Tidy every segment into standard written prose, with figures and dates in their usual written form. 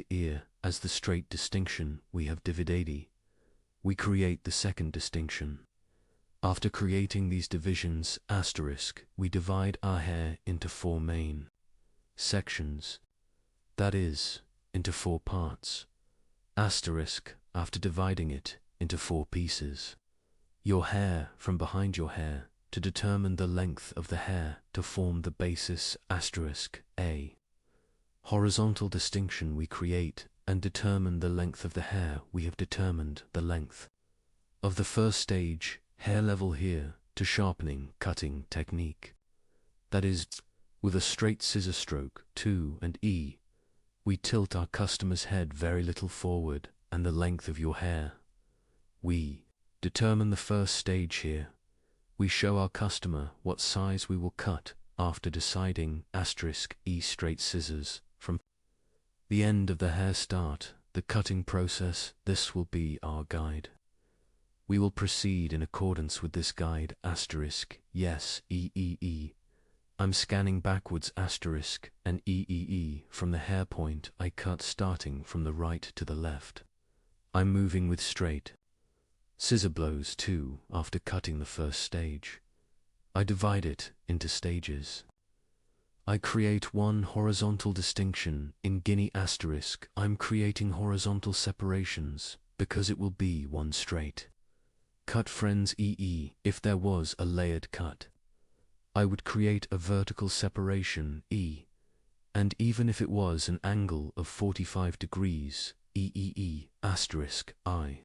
ear as the straight distinction we have divided. We create the second distinction. After creating these divisions asterisk, we divide our hair into 4 main sections, that is, into 4 parts, asterisk, after dividing it into 4 pieces. Your hair from behind your hair to determine the length of the hair to form the basis asterisk a horizontal distinction we create and determine the length of the hair. We have determined the length of the first stage, hair level here, to sharpening cutting technique. That is, with a straight scissor stroke, 2 and E, we tilt our customer's head very little forward and the length of your hair. We determine the first stage here. We show our customer what size we will cut after deciding asterisk E straight scissors from the end of the hair start, the cutting process. This will be our guide. We will proceed in accordance with this guide asterisk, yes, I'm scanning backwards asterisk and from the hair point I cut starting from the right to the left. I'm moving with straight scissor blows too after cutting the first stage. I divide it into stages. I create 1 horizontal distinction in guinea asterisk. I'm creating horizontal separations because it will be 1 straight cut. Friends, if there was a layered cut, I would create a vertical separation E, and even if it was an angle of 45 degrees, asterisk, I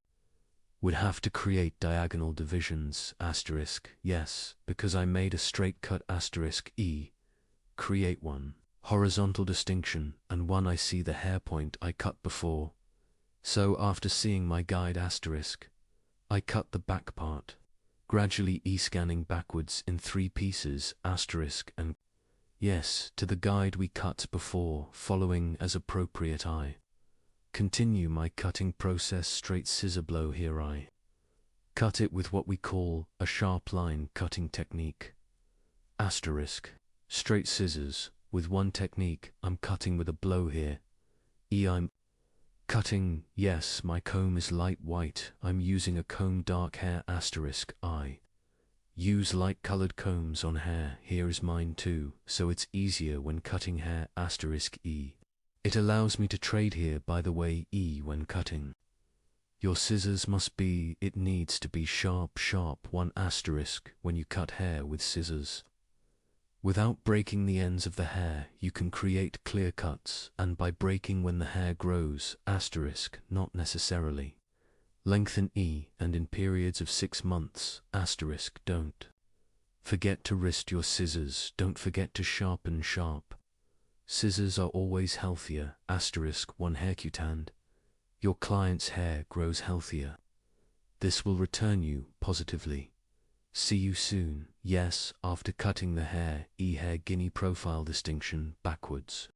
would have to create diagonal divisions asterisk, yes, because I made a straight cut asterisk E, create 1 horizontal distinction and 1 I see the hair point I cut before. So after seeing my guide asterisk, I cut the back part, gradually scanning backwards in 3 pieces asterisk and yes to the guide we cut before, following as appropriate. I continue my cutting process. Straight scissor blow here, I cut it with what we call a sharp line cutting technique asterisk. Straight scissors with 1 technique. I'm cutting with a blow here. I'm cutting, yes, my comb is light white. I'm using a comb dark hair asterisk. I use light colored combs on hair. Here is mine too, so it's easier when cutting hair asterisk E. It allows me to trade here, by the way, when cutting. Your scissors must be, it needs to be sharp 1 asterisk when you cut hair with scissors. Without breaking the ends of the hair, you can create clear cuts, and by breaking when the hair grows asterisk, not necessarily. Lengthen E, and in periods of 6 months asterisk. Don't forget to wrist your scissors. Don't forget to sharpen sharp. Scissors are always healthier asterisk 1 haircut. Your client's hair grows healthier. This will return you positively. See you soon. Yes, after cutting the hair, hair guinea profile distinction backwards.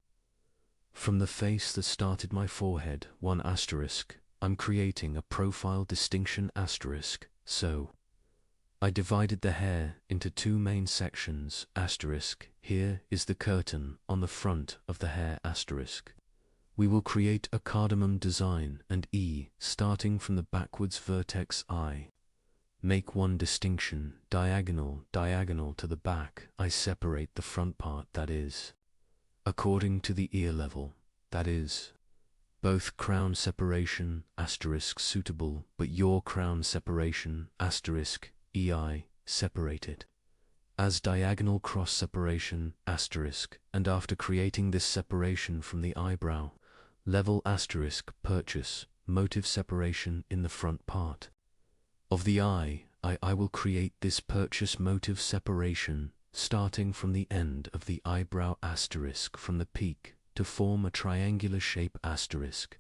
From the face that started my forehead 1 asterisk, I'm creating a profile distinction asterisk, so I divided the hair into 2 main sections asterisk. Here is the curtain on the front of the hair asterisk. We will create a cardamom design and starting from the backwards vertex I make 1 distinction diagonal to the back. I separate the front part, that is, according to the ear level, that is, both crown separation asterisk suitable, but your crown separation asterisk separated as diagonal cross separation asterisk, and after creating this separation from the eyebrow level asterisk, purchase motive separation in the front part of the eye. I will create this purchase motive separation starting from the end of the eyebrow asterisk from the peak to form a triangular shape asterisk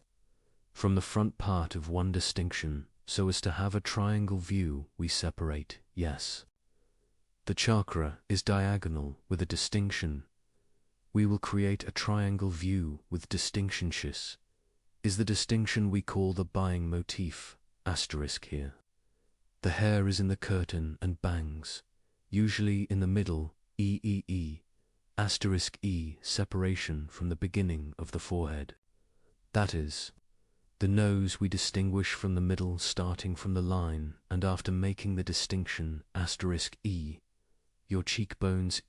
from the front part of 1 distinction, so as to have a triangle view. We separate, yes. The chakra is diagonal with a distinction. We will create a triangle view with distinction. Is the distinction we call the buying motif asterisk here. The hair is in the curtain and bangs, usually in the middle, asterisk separation from the beginning of the forehead. That is, the nose we distinguish from the middle starting from the line, and after making the distinction *e, your cheekbones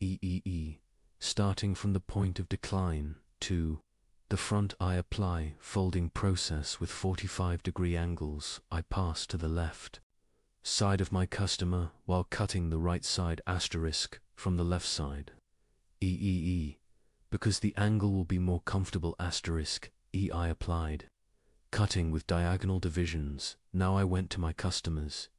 starting from the point of decline to the front I apply folding process with 45-degree angles. I pass to the left side of my customer while cutting the right side * from the left side. Because the angle will be more comfortable *e I applied. Cutting with diagonal divisions. Now I went to my customers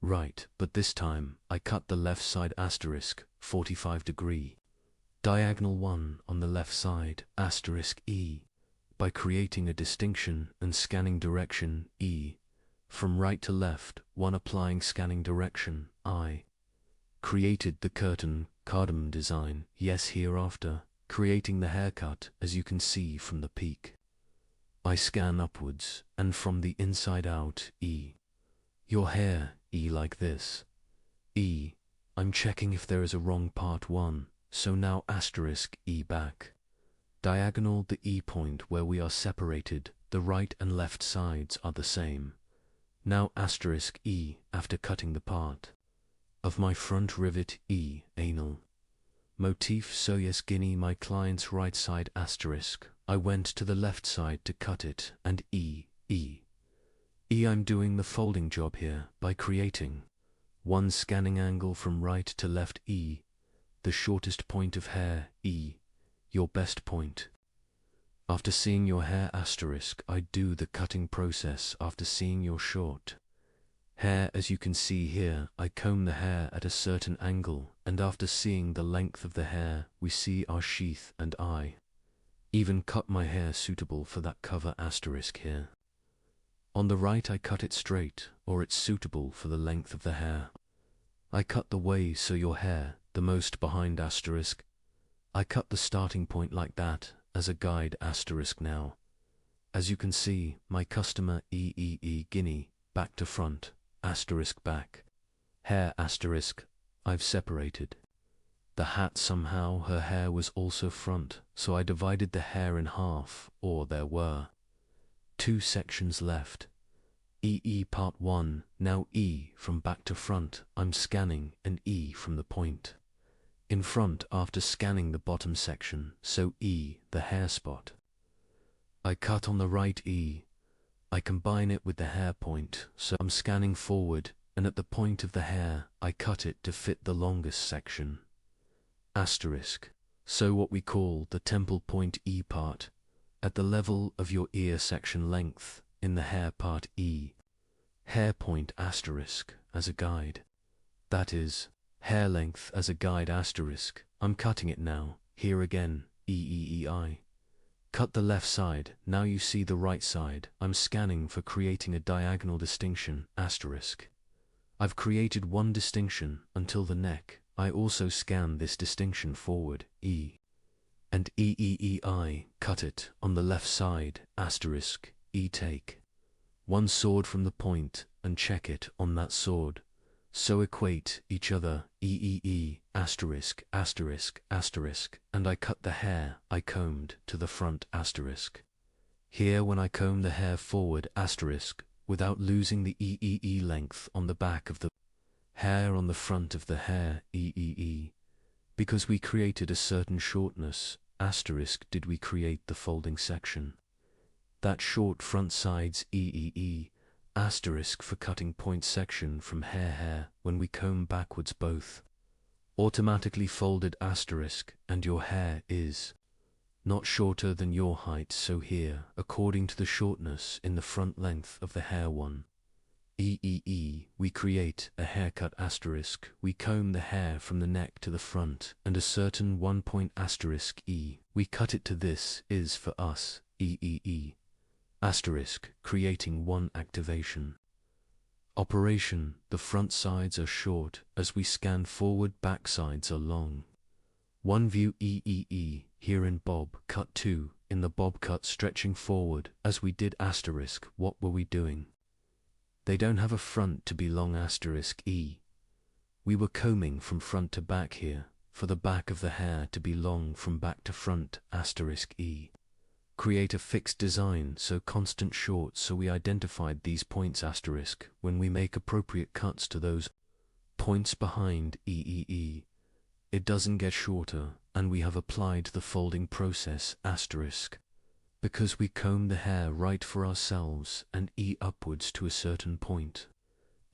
right, but this time I cut the left side * 45-degree. Diagonal one on the left side *e by creating a distinction and scanning direction e from right to left, one applying scanning direction I created the curtain cardamom design, yes, hereafter creating the haircut as you can see from the peak. I scan upwards and from the inside out your hair like this I'm checking if there is a wrong part 1, so now *e back. Diagonal the E point where we are separated, the right and left sides are the same. Now *e after cutting the part of my front rivet anal motif, so yes, guinea my client's right side *. I went to the left side to cut it and I'm doing the folding job here by creating one scanning angle from right to left the shortest point of hair your best point. After seeing your hair *, I do the cutting process. After seeing your short hair, as you can see here, I comb the hair at a certain angle, and after seeing the length of the hair, we see our sheath, and I even cut my hair suitable for that cover * here. On the right I cut it straight, or it's suitable for the length of the hair. I cut the way so your hair, the most behind *. I cut the starting point like that, as a guide * now. As you can see, my customer guinea, back to front, * back. Hair * I've separated. The hat somehow her hair was also front, so I divided the hair in half, or there were 2 sections left. Part 1, now from back to front, I'm scanning an from the point in front after scanning the bottom section, so the hair spot. I cut on the right I combine it with the hair point, so I'm scanning forward, and at the point of the hair, I cut it to fit the longest section. So what we call the temple point part, at the level of your ear section length, in the hair part hair point * as a guide. That is, hair length as a guide *. I'm cutting it now, here again, I. Cut the left side, now you see the right side, I'm scanning for creating a diagonal distinction *. I've created one distinction until the neck, I also scan this distinction forward, and I cut it on the left side *. Take one sword from the point and check it on that sword. So equate each other, *, and I cut the hair I combed to the front *. Here when I comb the hair forward *, without losing the length on the back of the hair on the front of the hair, because we created a certain shortness, did we create the folding section. That short front sides for cutting point section from hair when we comb backwards both automatically folded and your hair is not shorter than your height, so here, according to the shortness in the front length of the hair one, we create a haircut *. We comb the hair from the neck to the front, and a certain 1 point *, we cut it to this is for us, creating one activation. Operation, the front sides are short, as we scan forward back sides are long. One view here in bob cut 2, in the bob cut stretching forward, as we did *, what were we doing? They don't have a front to be long *. We were combing from front to back here, for the back of the hair to be long from back to front *. create a fixed design, so constant shorts, so we identified these points asterisk when we make appropriate cuts to those points behind EEE. It doesn't get shorter, and we have applied the folding process asterisk because we comb the hair right for ourselves and E upwards to a certain point.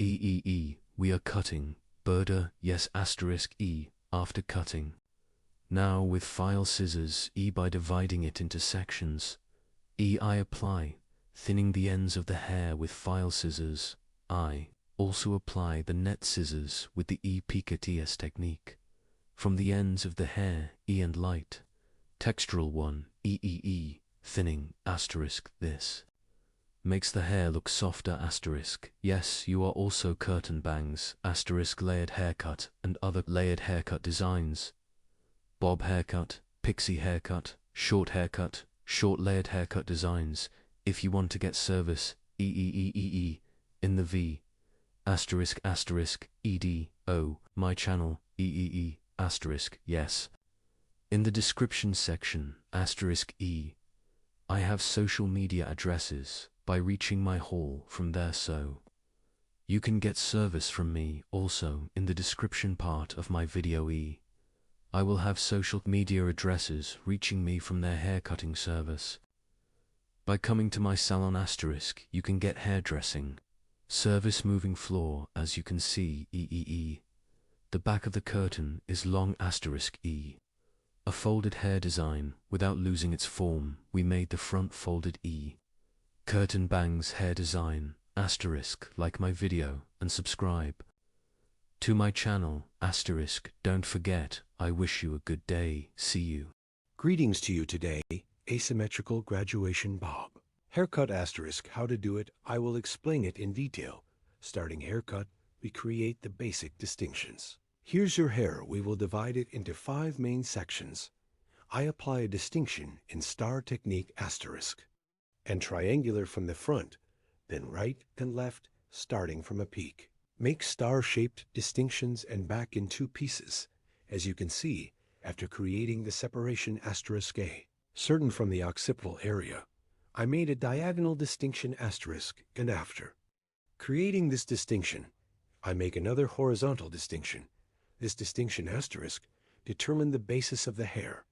EEE, we are cutting, border, yes asterisk E, after cutting. Now with file scissors E by dividing it into sections. E I apply, thinning the ends of the hair with file scissors. I also apply the net scissors with the E piquettes technique. From the ends of the hair, E and light. Textural one, EEE, thinning, asterisk, this makes the hair look softer asterisk. Yes, you are also curtain bangs, asterisk layered haircut and other layered haircut designs. Bob haircut, pixie haircut, short layered haircut designs. If you want to get service, EEEEE, in the V, asterisk asterisk, EDO, my channel, EEE, asterisk, yes. In the description section, asterisk E, I have social media addresses by reaching my hall from there, so you can get service from me also in the description part of my video. I will have social media addresses reaching me from their haircutting service. By coming to my salon asterisk, you can get hairdressing service, moving floor, as you can see, EEE. The back of the curtain is long asterisk E. A folded hair design without losing its form. We made the front folded E. Curtain bangs hair design asterisk, like my video and subscribe to my channel asterisk. Don't forget, I wish you a good day. See you. Greetings to you today, asymmetrical graduation bob. Haircut asterisk, how to do it, I will explain it in detail. Starting haircut, we create the basic distinctions. Here's your hair. We will divide it into 5 main sections. I apply a distinction in star technique asterisk and triangular from the front, then right and left starting from a peak. Make star-shaped distinctions and back in 2 pieces, as you can see after creating the separation asterisk A. Certain from the occipital area, I made a diagonal distinction asterisk and after creating this distinction, I make another horizontal distinction. This distinction asterisk determine the basis of the hair.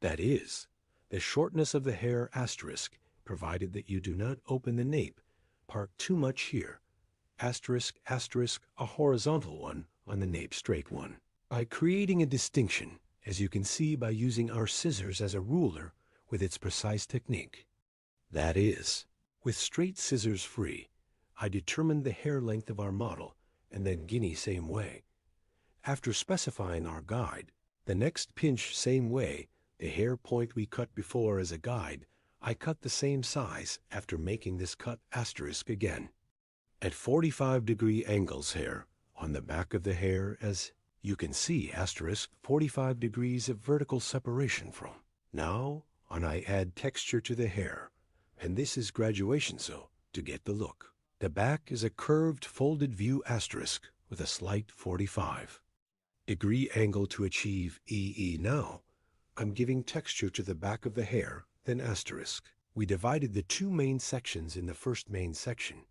That is, the shortness of the hair asterisk, provided that you do not open the nape part too much here. Asterisk asterisk, a horizontal one on the nape straight one. By creating a distinction, as you can see by using our scissors as a ruler with its precise technique. That is, with straight scissors free, I determined the hair length of our model and then guinea same way. After specifying our guide, the next pinch same way, the hair point we cut before as a guide, I cut the same size after making this cut asterisk again. At 45-degree angles hair on the back of the hair, as you can see asterisk 45 degrees of vertical separation from. Now on I add texture to the hair, and this is graduation, so to get the look. The back is a curved folded view asterisk with a slight 45-degree angle to achieve EE. Now I'm giving texture to the back of the hair, then asterisk. We divided the 2 main sections in the first main section,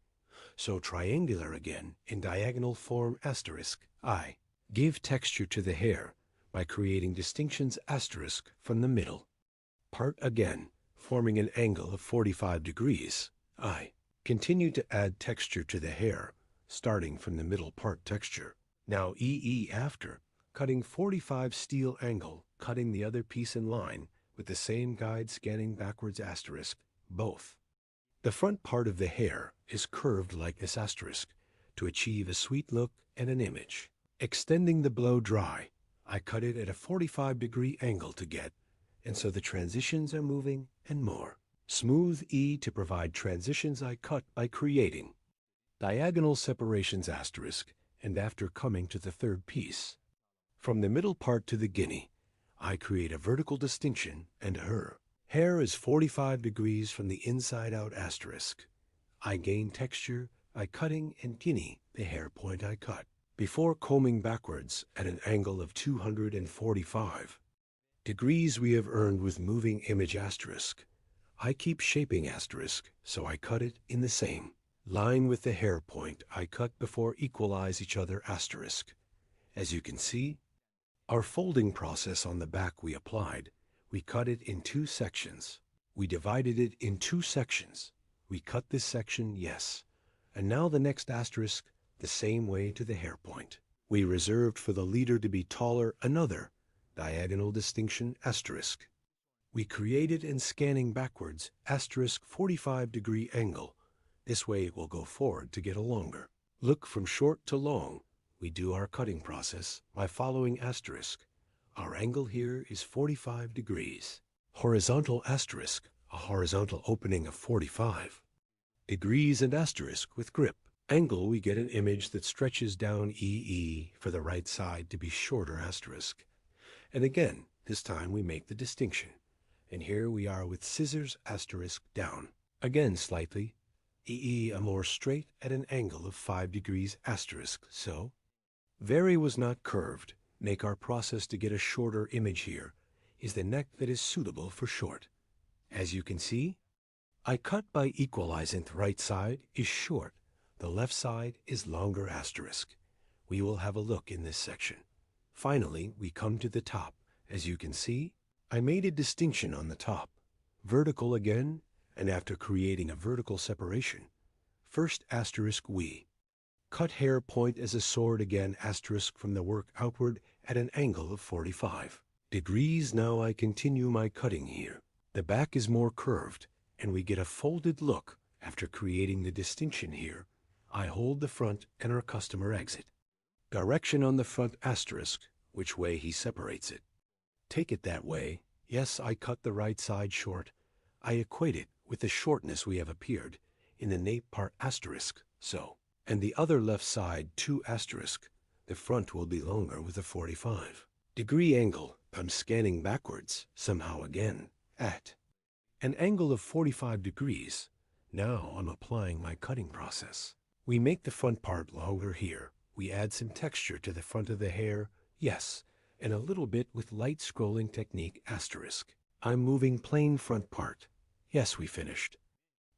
so triangular again in diagonal form asterisk. I give texture to the hair by creating distinctions asterisk from the middle part again, forming an angle of 45 degrees. I continue to add texture to the hair, starting from the middle part texture. Now EE after, cutting 45 steel angle, cutting the other piece in line with the same guide scanning backwards asterisk, both. The front part of the hair is curved like this asterisk to achieve a sweet look and an image. Extending the blow dry, I cut it at a 45-degree angle to get, and so the transitions are moving and more. Smooth E to provide transitions I cut by creating diagonal separations asterisk, and after coming to the third piece. From the middle part to the guinea, I create a vertical distinction and her. Hair is 45 degrees from the inside out asterisk. I gain texture by cutting and guinea the hair point I cut. Before combing backwards at an angle of 245 degrees we have earned with moving image asterisk. I keep shaping asterisk, so I cut it in the same line with the hair point I cut before equalize each other asterisk. As you can see, our folding process on the back we applied, we cut it in two sections. We divided it in two sections. We cut this section, yes. And now the next asterisk, the same way to the hair point. We reserved for the leader to be taller another diagonal distinction asterisk. We created in scanning backwards asterisk 45-degree angle. This way it will go forward to get a longer. Look from short to long. We do our cutting process by following asterisk. Our angle here is 45 degrees. Horizontal asterisk, a horizontal opening of 45 degrees and asterisk with grip. Angle, we get an image that stretches down EE for the right side to be shorter asterisk. And again, this time we make the distinction. And here we are with scissors asterisk down. Again slightly. EE a more straight at an angle of 5 degrees asterisk. So, vary was not curved. Make our process to get a shorter image here is the neck that is suitable for short. As you can see, I cut by equalizing the right side is short. The left side is longer asterisk. We will have a look in this section. Finally, we come to the top. As you can see, I made a distinction on the top. Vertical again, and after creating a vertical separation, first asterisk we cut hair point as a sword again asterisk from the work outward at an angle of 45 degrees. Now I continue my cutting here. The back is more curved, and we get a folded look after creating the distinction here. I hold the front and our customer exit. Direction on the front asterisk, which way he separates it. Take it that way. Yes, I cut the right side short. I equate it with the shortness we have appeared in the nape part asterisk, so. And the other left side 2 asterisk. The front will be longer with a 45-degree angle. I'm scanning backwards, somehow again, at an angle of 45 degrees. Now I'm applying my cutting process. We make the front part longer here. We add some texture to the front of the hair, yes, and a little bit with light scrolling technique asterisk. I'm moving plain front part. Yes, we finished.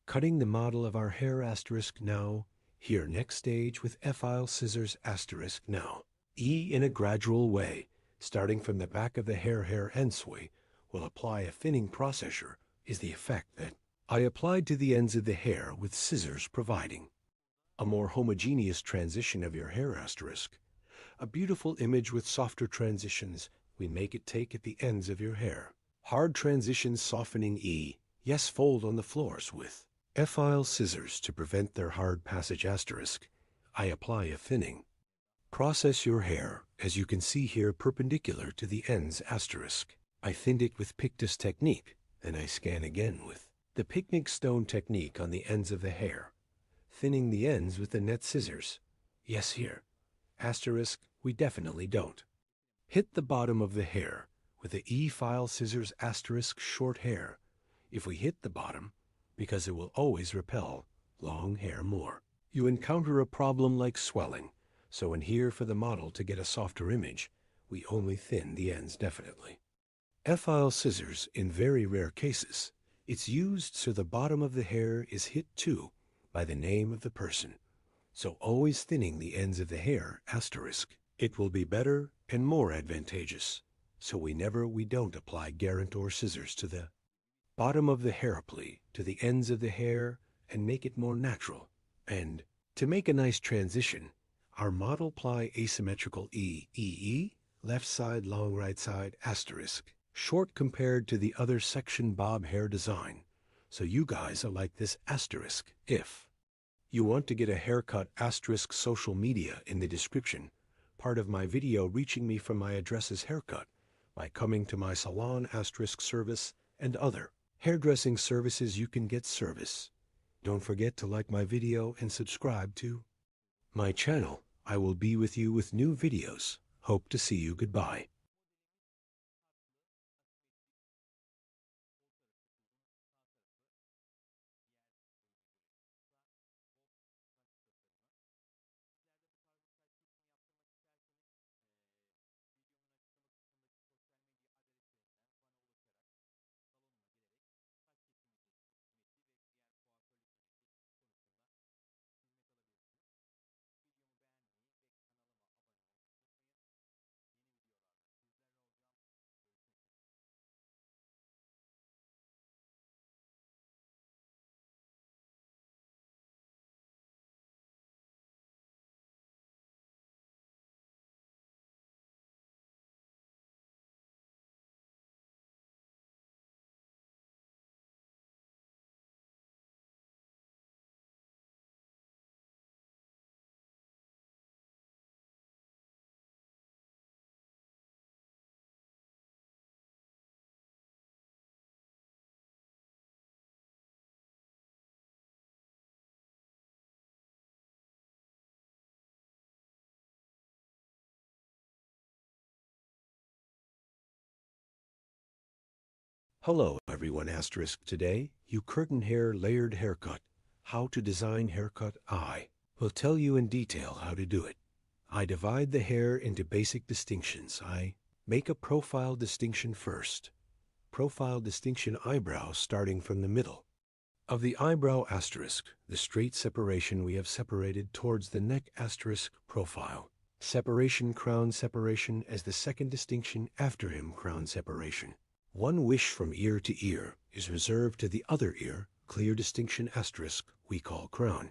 Cutting the model of our hair asterisk now. Here next stage with F-file scissors asterisk now. E in a gradual way, starting from the back of the hair endsway, will apply a thinning processor is the effect that I applied to the ends of the hair with scissors providing a more homogeneous transition of your hair asterisk. A beautiful image with softer transitions we make it take at the ends of your hair. Hard transitions softening E. Yes, fold on the floors with F-file scissors to prevent their hard passage asterisk. I apply a thinning. Process your hair, as you can see here, perpendicular to the ends asterisk. I thinned it with Pictus technique, then I scan again with the picnic stone technique on the ends of the hair, thinning the ends with the net scissors. Yes, here. Asterisk, we definitely don't. Hit the bottom of the hair with the E-file scissors asterisk short hair. If we hit the bottom, because it will always repel long hair more. You encounter a problem like swelling, so in here for the model to get a softer image, we only thin the ends definitely. F-file scissors, in very rare cases, it's used so the bottom of the hair is hit too by the name of the person. So always thinning the ends of the hair asterisk. It will be better and more advantageous. So we don't apply guarantor scissors to the bottom of the hair plea to the ends of the hair and make it more natural. And to make a nice transition, our model ply asymmetrical E, left side long right side asterisk, short compared to the other section bob hair design. So you guys are like this asterisk. If you want to get a haircut asterisk social media in the description, part of my video reaching me from my address is haircut by coming to my salon asterisk service and other hairdressing services you can get service. Don't forget to like my video and subscribe to my channel. I will be with you with new videos. Hope to see you. Goodbye. Hello everyone asterisk today, you curtain hair layered haircut. How to design haircut I will tell you in detail how to do it. I divide the hair into basic distinctions. I make a profile distinction first. Profile distinction eyebrow starting from the middle. Of the eyebrow asterisk, the straight separation we have separated towards the neck asterisk profile. Separation crown separation as the second distinction after him crown separation. One wish from ear to ear is reserved to the other ear, clear distinction asterisk we call crown.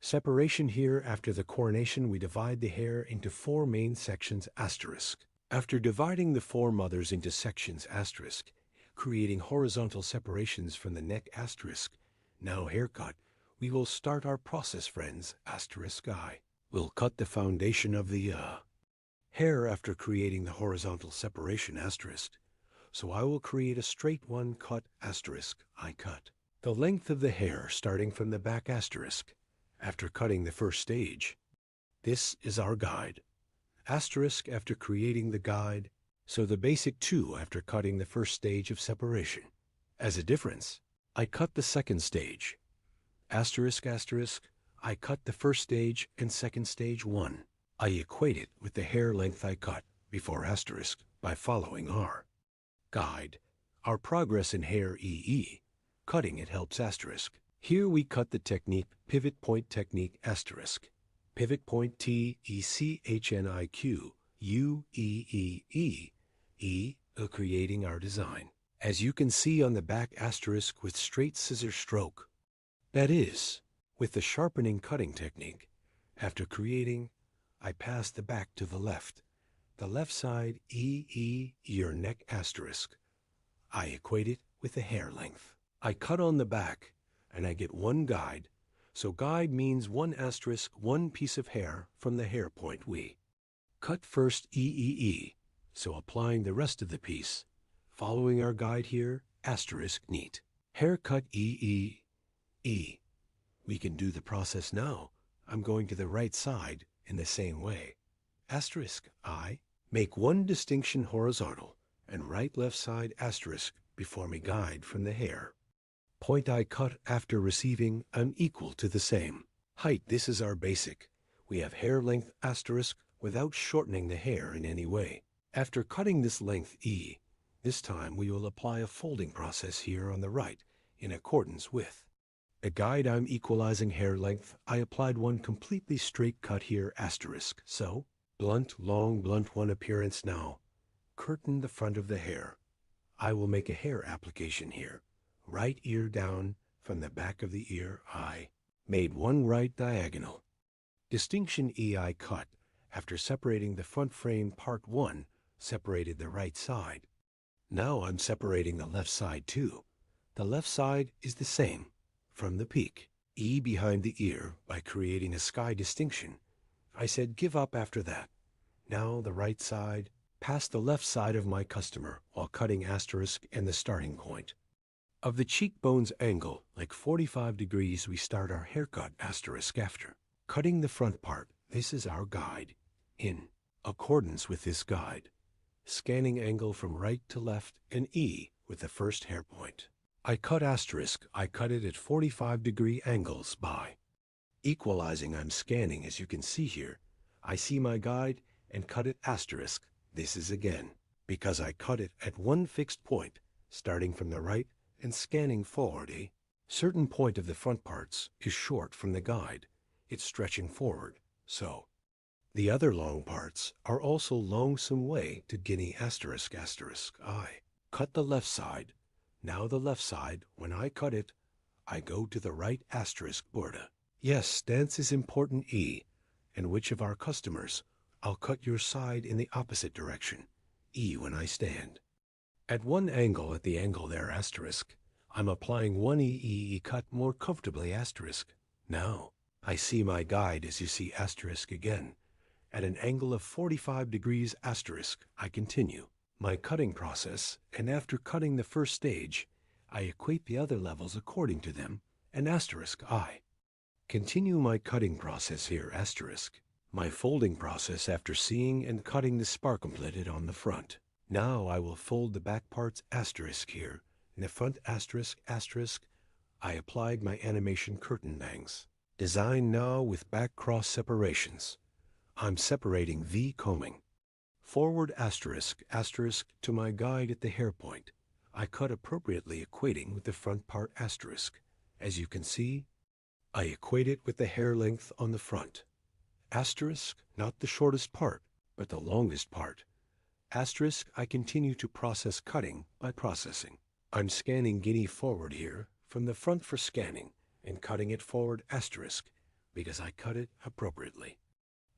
Separation here after the coronation we divide the hair into four main sections asterisk. After dividing the four mothers into sections asterisk, creating horizontal separations from the neck asterisk, now haircut, we will start our process friends asterisk I. We'll cut the foundation of the hair after creating the horizontal separation asterisk. So I will create a straight one cut asterisk I cut. The length of the hair starting from the back asterisk after cutting the first stage. This is our guide. Asterisk after creating the guide, so the basic 2 after cutting the first stage of separation. As a difference, I cut the second stage. Asterisk asterisk, I cut the first stage and second stage 1. I equate it with the hair length I cut before asterisk by following our guide. Our progress in hair EE. Cutting it helps asterisk. Here we cut the technique pivot point technique asterisk. Pivot point TECHNIQ UEEE creating our design. As you can see on the back asterisk with straight scissor stroke. That is, with the sharpening cutting technique. After creating, I pass the back to the left side EE your neck asterisk. I equate it with the hair length. I cut on the back and I get one guide. So guide means one asterisk, one piece of hair from the hair point we cut first EEE. So applying the rest of the piece, following our guide here, asterisk neat. Haircut EEE. We can do the process now. I'm going to the right side in the same way. Asterisk I. Make one distinction horizontal and right left side asterisk before me guide from the hair. Point I cut after receiving unequal to the same. Height, this is our basic. We have hair length asterisk without shortening the hair in any way. After cutting this length E, this time we will apply a folding process here on the right in accordance with a guide. I'm equalizing hair length. I applied one completely straight cut here asterisk. So blunt, long, blunt one appearance now. Curtain the front of the hair. I will make a hair application here. Right ear down from the back of the ear I made one right diagonal. Distinction E I cut after separating the front frame part 1, separated the right side. Now I'm separating the left side too. The left side is the same from the peak. E behind the ear by creating a sky distinction. I said give up after that. Now the right side, past the left side of my customer while cutting asterisk and the starting point. Of the cheekbones angle, like 45 degrees, we start our haircut asterisk after cutting the front part. This is our guide. In accordance with this guide, scanning angle from right to left and E with the first hair point. I cut asterisk. I cut it at 45 degree angles by equalizing. I'm scanning as you can see here. I see my guide and cut it asterisk. This is again because I cut it at one fixed point, starting from the right and scanning forward. A certain point of the front parts is short from the guide. It's stretching forward. So the other long parts are also long some way to guinea asterisk asterisk. I cut the left side. Now the left side, when I cut it, I go to the right asterisk border. Yes, stance is important E. And which of our customers? I'll cut your side in the opposite direction. E when I stand. At one angle at the angle there asterisk, I'm applying one EE cut more comfortably asterisk. Now, I see my guide as you see asterisk again. At an angle of 45 degrees asterisk, I continue my cutting process, and after cutting the first stage, I equate the other levels according to them, and asterisk I continue my cutting process here asterisk. My folding process after seeing and cutting the sparkleplated on the front. Now I will fold the back parts asterisk here In the front asterisk, I applied my animation curtain bangs. Design now with back cross separations. I'm separating V combing. Forward asterisk to my guide at the hair point. I cut appropriately equating with the front part asterisk. As you can see, I equate it with the hair length on the front. Asterisk, not the shortest part, but the longest part. Asterisk, I continue to process cutting by processing. I'm scanning guinea forward here from the front for scanning and cutting it forward asterisk because I cut it appropriately.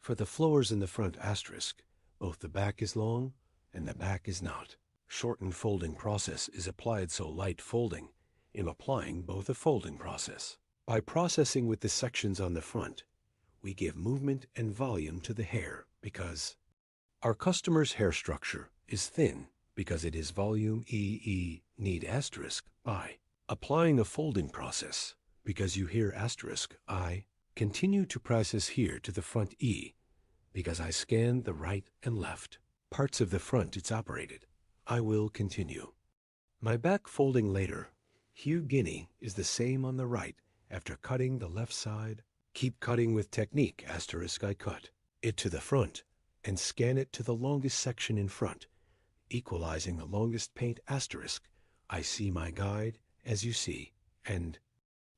For the flowers in the front asterisk, both the back is long and the back is not. Shortened folding process is applied so light folding. I'm applying both a folding process. By processing with the sections on the front, we give movement and volume to the hair because our customer's hair structure is thin because it is volume need asterisk by. Applying a folding process because you hear asterisk I continue to process here to the front E because I scan the right and left. Parts of the front it's operated. I will continue. My back folding later. Here guinea is the same on the right after cutting the left side. Keep cutting with technique asterisk I cut it to the front and scan it to the longest section in front, equalizing the longest paint asterisk. I see my guide as you see, and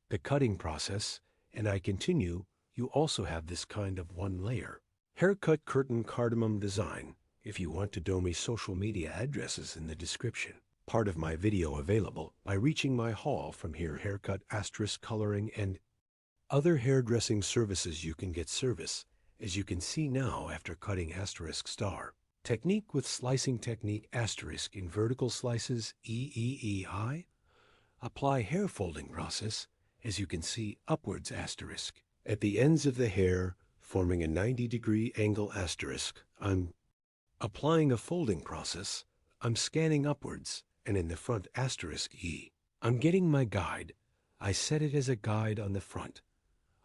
the cutting process, and I continue. You also have this kind of one layer. Haircut curtain cardamom design. If you want to do me social media addresses in the description. Part of my video available by reaching my haul from here haircut asterisk coloring and other hairdressing services. You can get service as you can see now after cutting asterisk star. Technique with slicing technique asterisk in vertical slices EEEI. Apply hair folding process as you can see upwards asterisk. At the ends of the hair forming a 90-degree angle asterisk. I'm applying a folding process. I'm scanning upwards and in the front asterisk E. I'm getting my guide. I set it as a guide on the front.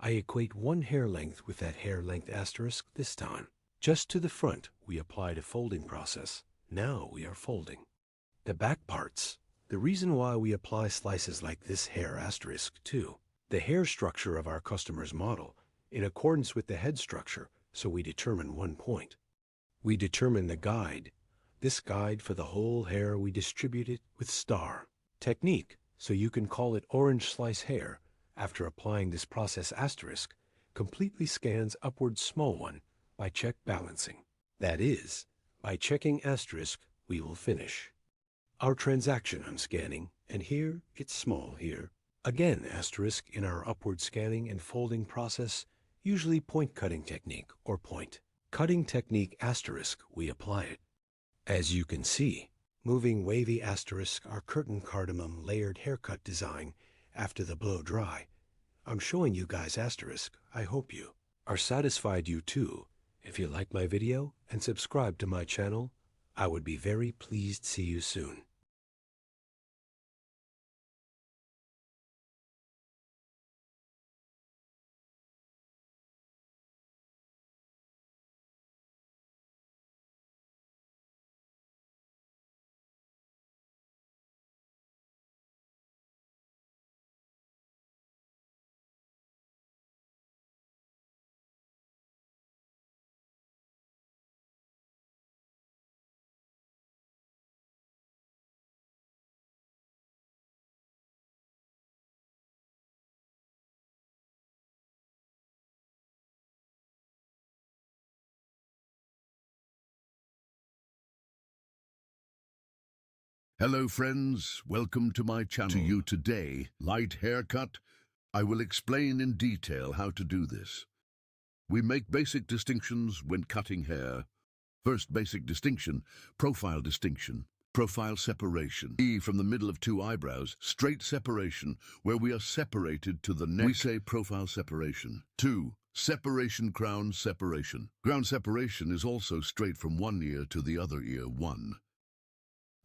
I equate one hair length with that hair length asterisk this time. Just to the front, we applied a folding process. Now we are folding. The back parts. The reason why we apply slices like this hair asterisk too. The hair structure of our customer's model in accordance with the head structure, so we determine one point. We determine the guide. This guide for the whole hair we distribute it with star. Technique, so you can call it orange slice hair. After applying this process asterisk, completely scans upward small one by check balancing. That is, by checking asterisk, we will finish. Our transaction I'm scanning, and here it's small here. Again asterisk in our upward scanning and folding process, usually point cutting technique or point. Cutting technique asterisk, we apply it. As you can see, moving wavy asterisk our curtain cardamom layered haircut design after the blow dry. I'm showing you guys asterisk. I hope you are satisfied you too. If you like my video and subscribe to my channel, I would be very pleased. See you soon. Hello friends, welcome to my channel. To you today, light haircut. I will explain in detail how to do this. We make basic distinctions when cutting hair. First basic distinction, profile separation. E from the middle of two eyebrows, straight separation, where we are separated to the neck. We say profile separation. 2. Separation crown separation. Crown separation is also straight from one ear to the other ear. 1.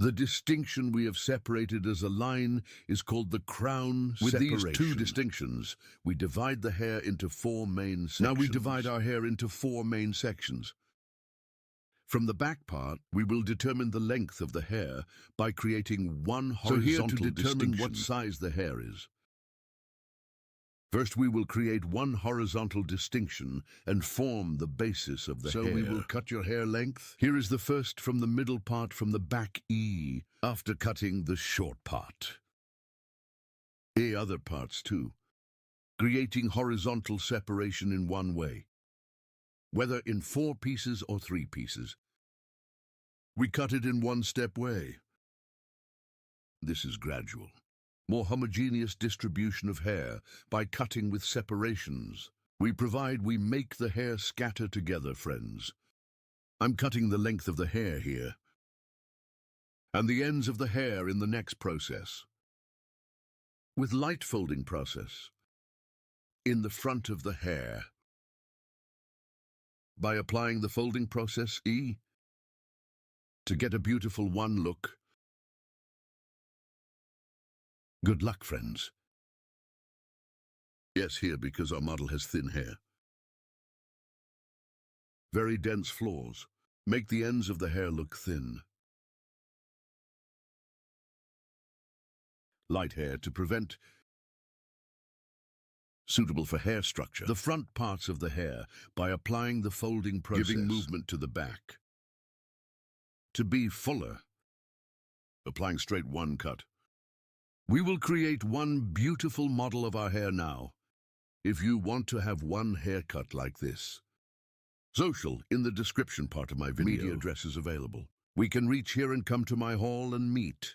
The distinction we have separated as a line is called the crown separation. With these two distinctions, we divide the hair into 4 main sections. Now we divide our hair into 4 main sections. From the back part, we will determine the length of the hair by creating one horizontal distinction. So here to determine what size the hair is. First, we will create one horizontal distinction and form the basis of the hair. So we will cut your hair length. Here is the first from the middle part from the back E, after cutting the short part. Other parts too, creating horizontal separation in one way. Whether in 4 pieces or 3 pieces, we cut it in one-step way. This is gradual. More homogeneous distribution of hair by cutting with separations. We make the hair scatter together, friends. I'm cutting the length of the hair here, and the ends of the hair in the next process. With light folding process, in the front of the hair. By applying the folding process E, to get a beautiful one look. Good luck, friends. Yes, here, because our model has thin hair. Very dense flaws. Make the ends of the hair look thin. Light hair to prevent. Suitable for hair structure. The front parts of the hair by applying the folding process. Giving movement to the back. To be fuller. Applying straight one cut. We will create one beautiful model of our hair now. If you want to have one haircut like this. Social in the description part of my video. Media address is available. We can reach here and come to my hall and meet.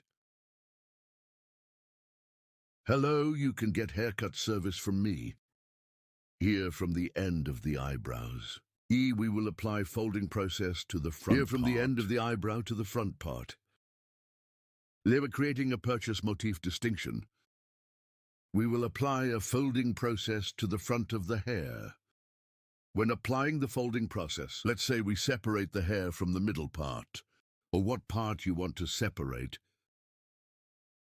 Hello, you can get haircut service from me. Here from the end of the eyebrows. E, we will apply folding process to the front part. Here from the end of the eyebrow to the front part. They were creating a purchase motif distinction. We will apply a folding process to the front of the hair. When applying the folding process, let's say we separate the hair from the middle part, or what part you want to separate,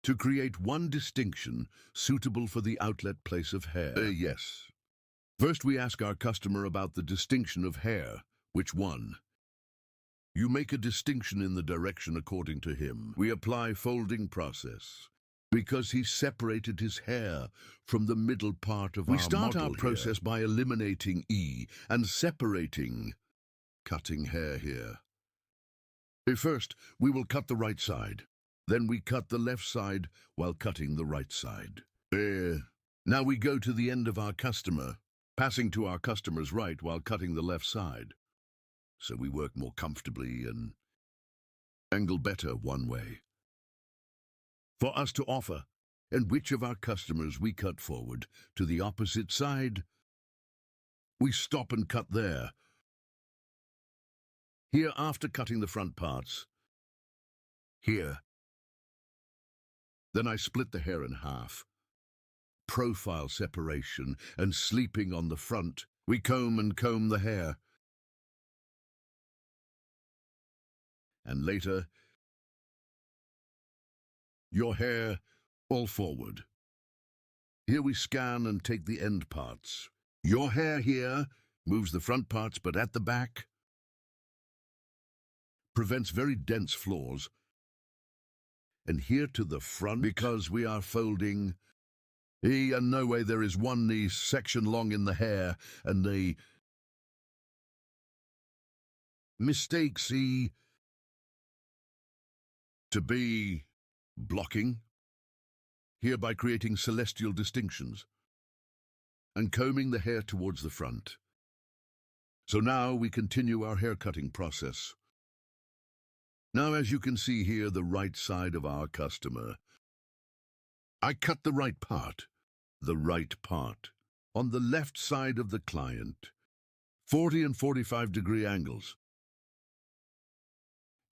to create one distinction suitable for the outlet place of hair. Yes. First, we ask our customer about the distinction of hair. Which one? You make a distinction in the direction according to him. We apply folding process because he separated his hair from the middle part of our model. We start our process by eliminating E and separating, cutting hair here. First, we will cut the right side. Then we cut the left side while cutting the right side. Now we go to the end of our customer, passing to our customer's right while cutting the left side. So we work more comfortably and angle better one way. For us to offer, and which of our customers we cut forward to the opposite side, we stop and cut there. Here after cutting the front parts. Here. Then I split the hair in half. Profile separation and sleeping on the front. We comb the hair. And later, your hair all forward. Here we scan and take the end parts. Your hair here moves the front parts, but at the back, prevents very dense flaws. And here to the front, because we are folding, and no way there is one knee section long in the hair, and the mistakes to be blocking, here by creating celestial distinctions, and combing the hair towards the front. So now we continue our hair cutting process. Now, as you can see here, the right side of our customer. I cut the right part, on the left side of the client, 40 and 45 degree angles.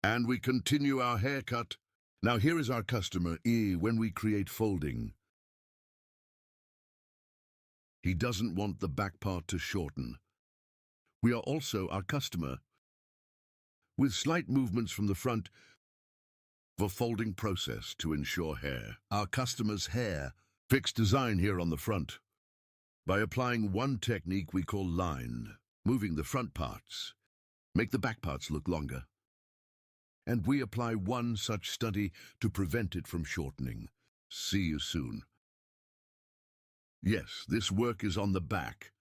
And we continue our haircut. Now here is our customer, when we create folding. He doesn't want the back part to shorten. We are also our customer, with slight movements from the front for folding process to ensure hair. Our customer's hair, fixed design here on the front. By applying one technique we call line, moving the front parts. make the back parts look longer. And we apply one such study to prevent it from shortening. See you soon. Yes, this work is on the back.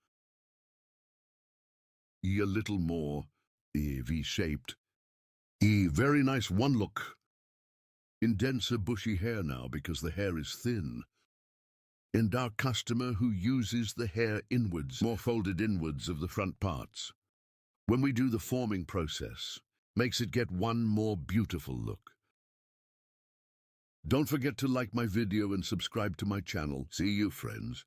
A little more V-shaped. Very nice one look. In denser bushy hair now because the hair is thin. And our customer who uses the hair inwards, more folded inwards of the front parts. When we do the forming process, makes it get one more beautiful look. Don't forget to like my video and subscribe to my channel. See you, friends.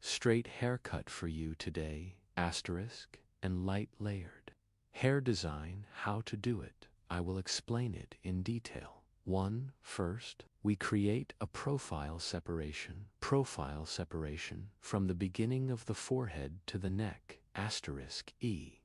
Straight haircut for you today, asterisk, and light layered. Hair design, how to do it. I will explain it in detail. 1. First, we create a profile separation from the beginning of the forehead to the neck, asterisk E.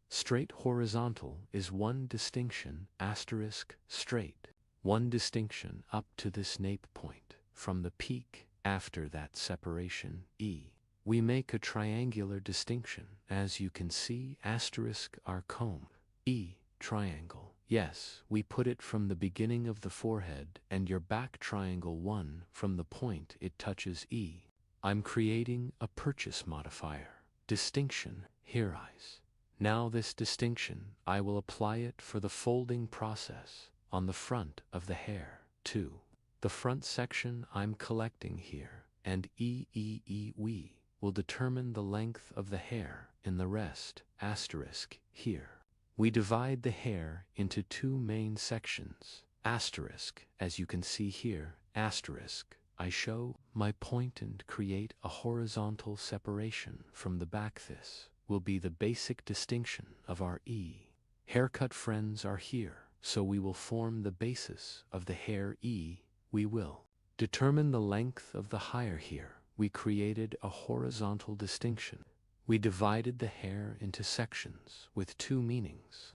Straight horizontal is one distinction, asterisk, straight. One distinction up to this nape point, from the peak. After that separation, E. We make a triangular distinction, as you can see, asterisk our comb, E, triangle. Yes, we put it from the beginning of the forehead and your back triangle 1 from the point it touches E. I'm creating a purchase modifier, distinction, here eyes. Now this distinction, I will apply it for the folding process on the front of the hair, 2. The front section I'm collecting here, and we will determine the length of the hair in the rest, asterisk, here. We divide the hair into 2 main sections, asterisk, as you can see here, asterisk. I show my point and create a horizontal separation from the back. This will be the basic distinction of our E. Haircut friends are here, so we will form the basis of the hair E. We will determine the length of the higher here. We created a horizontal distinction. We divided the hair into sections with 2 meanings.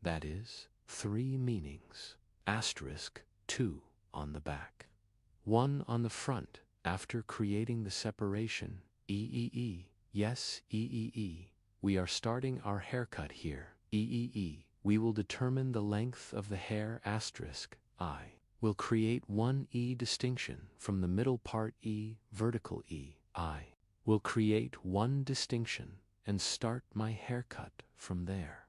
That is, 3 meanings, asterisk, 2 on the back. 1 on the front, after creating the separation, yes, we are starting our haircut here, we will determine the length of the hair, asterisk, I. Will create 1 E distinction from the middle part E, vertical E, I. Will create 1 distinction and start my haircut from there.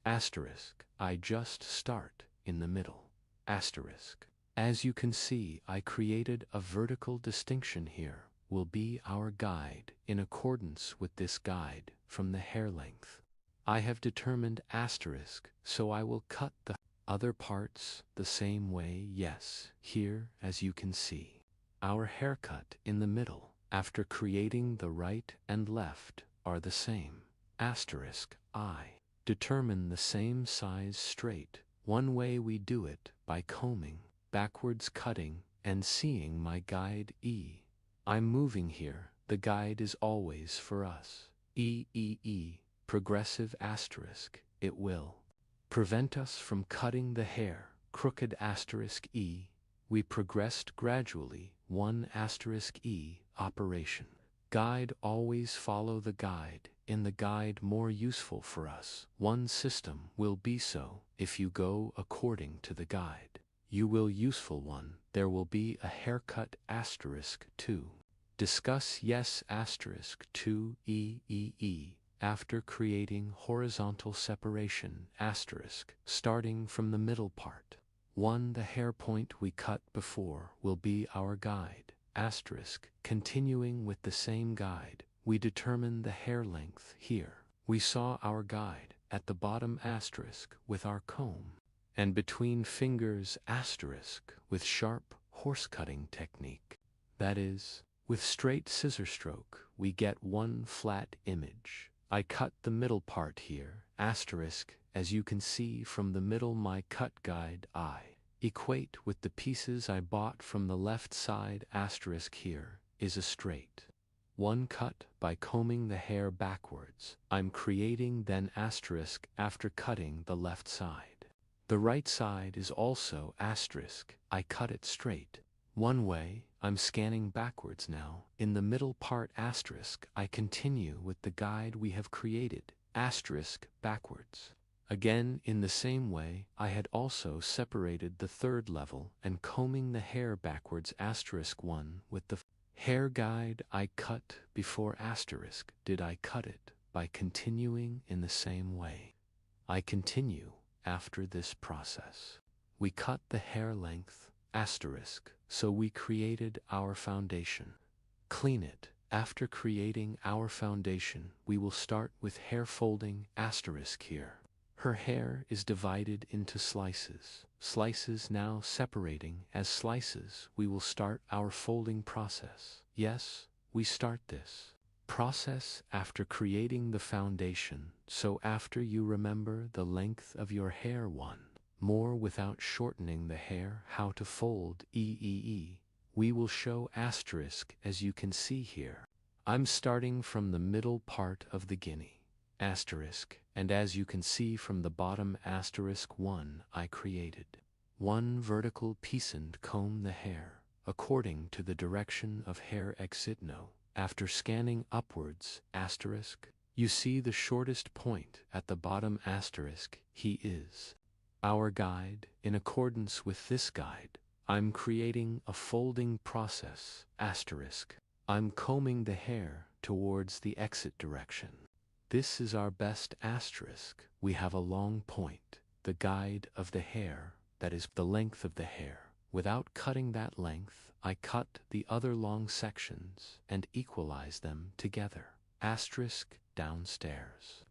Asterisk, I just start in the middle. Asterisk. As you can see, I created a vertical distinction here, will be our guide. In accordance with this guide from the hair length, I have determined asterisk, so I will cut the other parts the same way. Yes, here, as you can see, our haircut in the middle, after creating the right and left, are the same. Asterisk, I determine the same size straight. One way we do it by combing, backwards cutting, and seeing my guide E. I'm moving here, the guide is always for us. Progressive asterisk, it will prevent us from cutting the hair, crooked asterisk E. We progressed gradually, 1 asterisk E, operation. Guide, always follow the guide. In the guide more useful for us. One system will be so, if you go according to the guide. You will useful one, there will be a haircut asterisk 2. Discuss yes asterisk 2 after creating horizontal separation asterisk starting from the middle part. 1 The hair point we cut before will be our guide asterisk. Continuing with the same guide, we determine the hair length here. We saw our guide at the bottom asterisk with our comb, and between fingers asterisk with sharp horse cutting technique. That is, with straight scissor stroke we get 1 flat image. I cut the middle part here, asterisk, as you can see from the middle my cut guide I equate with the pieces I bought from the left side asterisk here is a straight. One cut by combing the hair backwards. I'm creating then asterisk after cutting the left side. The right side is also asterisk. I cut it straight. One way, I'm scanning backwards now. In the middle part asterisk, I continue with the guide we have created, asterisk backwards. Again, in the same way, I had also separated the third level and combing the hair backwards asterisk 1 with the hair guide I cut before asterisk. Did I cut it by continuing in the same way? I continue after this process. We cut the hair length asterisk, so we created our foundation. Clean it. After creating our foundation, we will start with hair folding asterisk here. Her hair is divided into slices. Slices now separating as slices. We will start our folding process. Yes, we start this process after creating the foundation, so after you remember the length of your hair more without shortening the hair, how to fold we will show asterisk as you can see here. I'm starting from the middle part of the guinea. Asterisk, and as you can see from the bottom asterisk 1 I created. One vertical piece and comb the hair, according to the direction of hair exit no. After scanning upwards asterisk, you see the shortest point at the bottom asterisk, he is our guide. In accordance with this guide, I'm creating a folding process asterisk. I'm combing the hair towards the exit direction. This is our best asterisk. We have a long point, the guide of the hair, that is the length of the hair. Without cutting that length, I cut the other long sections and equalize them together. Asterisk downstairs.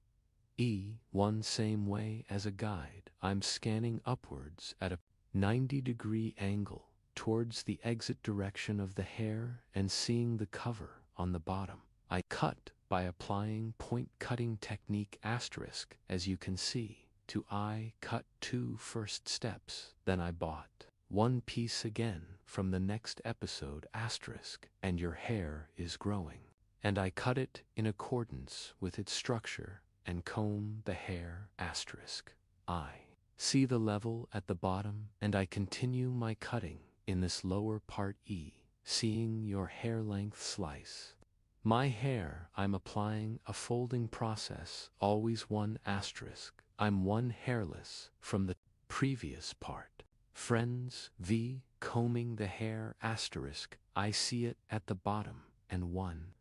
One same way as a guide, I'm scanning upwards at a 90-degree angle towards the exit direction of the hair and seeing the cover on the bottom. I cut by applying point cutting technique asterisk, as you can see. I cut 2 first steps, then I bought one piece again from the next episode asterisk, and your hair is growing. And I cut it in accordance with its structure and comb the hair asterisk. I see the level at the bottom and I continue my cutting in this lower part seeing your hair length slice. My hair, I'm applying a folding process, always one asterisk. I'm one hairless from the previous part. Friends, combing the hair asterisk, I see it at the bottom, and one.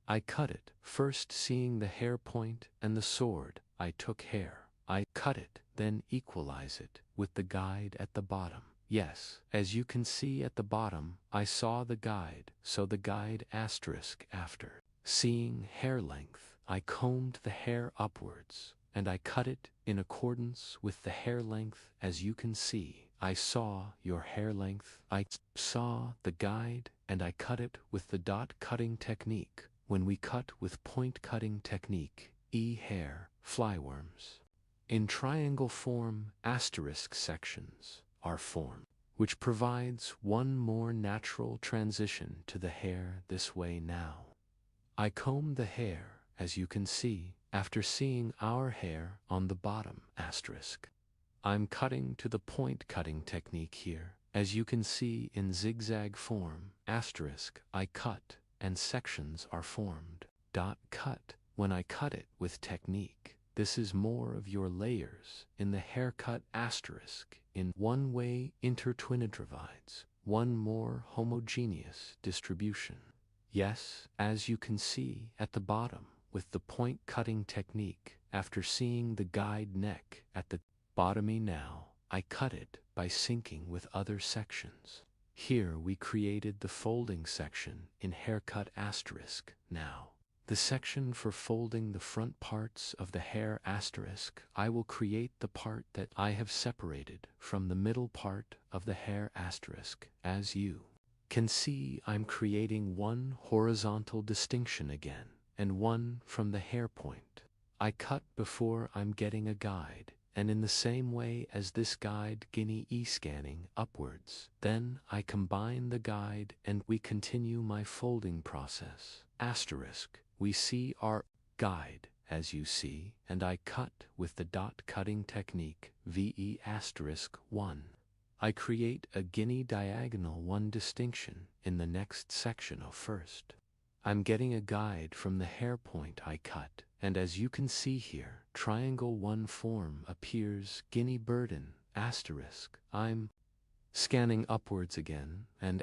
I cut it, first seeing the hair point and the sword, I took hair. I cut it, then equalize it with the guide at the bottom. Yes, as you can see at the bottom, I saw the guide, so the guide asterisk after. Seeing hair length, I combed the hair upwards, and I cut it in accordance with the hair length as you can see. I saw your hair length, I saw the guide, and I cut it with the dot cutting technique. When we cut with point cutting technique, hair, flyworms. In triangle form, asterisk sections are formed, which provides one more natural transition to the hair this way now. I comb the hair, as you can see, after seeing our hair on the bottom asterisk. I'm cutting to the point cutting technique here, as you can see in zigzag form, asterisk, I cut, and sections are formed. Cut. When I cut it with technique, this is more of your layers in the haircut asterisk. In one way intertwined divides, one more homogeneous distribution. Yes, as you can see at the bottom, with the point cutting technique, after seeing the guide neck at the bottomy now, I cut it by syncing with other sections. Here we created the folding section in haircut asterisk now. The section for folding the front parts of the hair asterisk, I will create the part that I have separated from the middle part of the hair asterisk. As you can see, I'm creating one horizontal distinction again, and one from the hair point. I cut before I'm getting a guide, and in the same way as this guide guinea scanning upwards. Then I combine the guide and we continue my folding process. asterisk, we see our guide, as you see, and I cut with the dot cutting technique VE asterisk 1. I create a guinea diagonal 1 distinction in the next section of first. I'm getting a guide from the hair point I cut, and as you can see here, triangle 1 form appears guinea burden asterisk. I'm scanning upwards again, and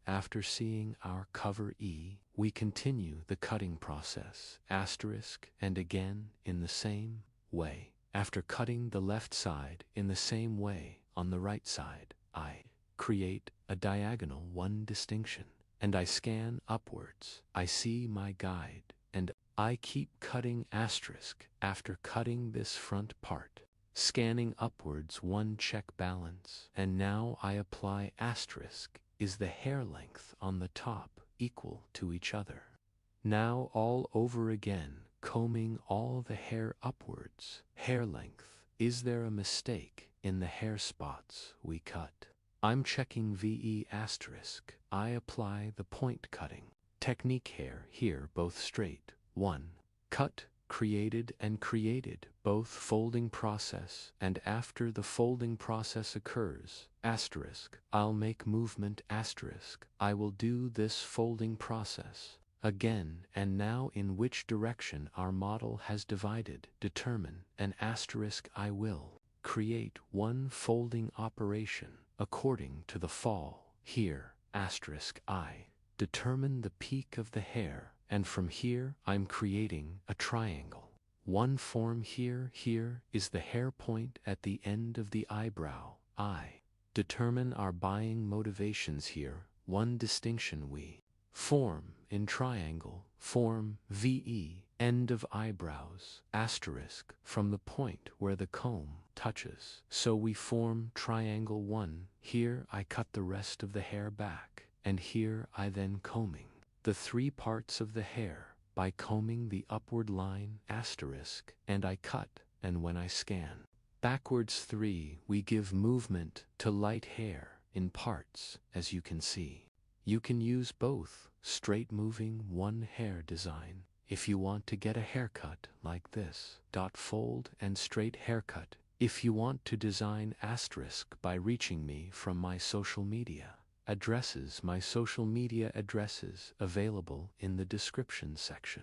after seeing our cover E, we continue the cutting process asterisk, and again in the same way. After cutting the left side in the same way on the right side, I create a diagonal 1 distinction, and I scan upwards. I see my guide, and I keep cutting asterisk after cutting this front part. Scanning upwards 1 check balance, and now I apply asterisk. Is the hair length on the top equal to each other? Now all over again, combing all the hair upwards. Hair length. Is there a mistake in the hair spots we cut? I'm checking VE asterisk. I apply the point cutting technique hair here both straight. 1. Cut, created and created, both folding process, and after the folding process occurs, asterisk, I'll make movement asterisk. I will do this folding process again, and now in which direction our model has divided, determine an asterisk. I will create 1 folding operation according to the fall. Here, asterisk, I determine the peak of the hair, and from here I'm creating a triangle. 1 form here. Here is the hair point at the end of the eyebrow. I determine our buying motivations here. 1 distinction we form in triangle, form VE, end of eyebrows, asterisk, from the point where the comb touches. So we form triangle 1. Here I cut the rest of the hair back, and here I then combing the 3 parts of the hair by combing the upward line asterisk, and I cut, and when I scan backwards 3, we give movement to light hair in parts, as you can see. You can use both straight moving 1 hair design if you want to get a haircut like this, fold and straight haircut. If you want to design asterisk by reaching me from my social media addresses, my social media addresses available in the description section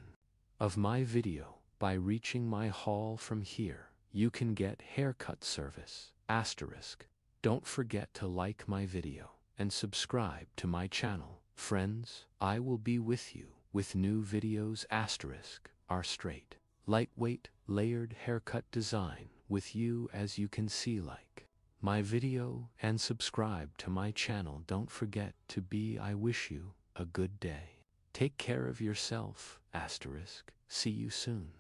of my video. By reaching my hall from here, you can get haircut service asterisk. Don't forget to like my video and subscribe to my channel. Friends, I will be with you with new videos asterisk. Our straight, lightweight, layered haircut design with you, as you can see, like my video and subscribe to my channel. Don't forget to be. I wish you a good day. Take care of yourself asterisk. See you soon.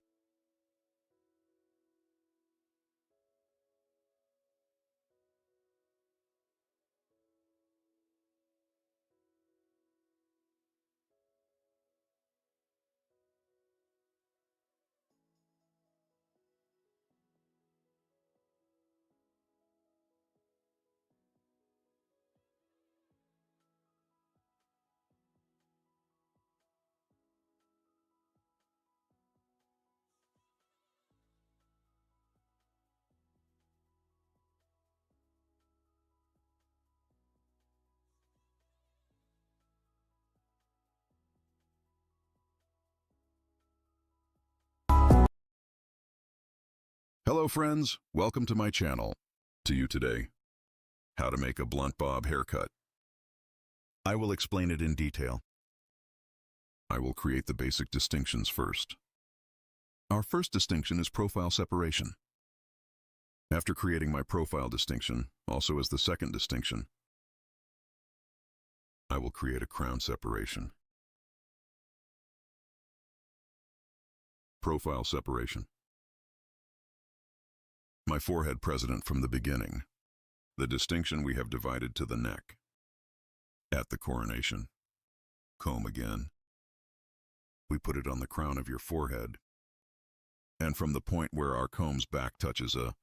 Hello friends, welcome to my channel. To you today, how to make a blunt bob haircut. I will explain it in detail. I will create the basic distinctions first. Our first distinction is profile separation. After creating my profile distinction, also as the second distinction, I will create a crown separation. Profile separation. My forehead present from the beginning. The distinction we have divided to the neck. At the coronation. Comb again. We put it on the crown of your forehead. And from the point where our comb's back touches a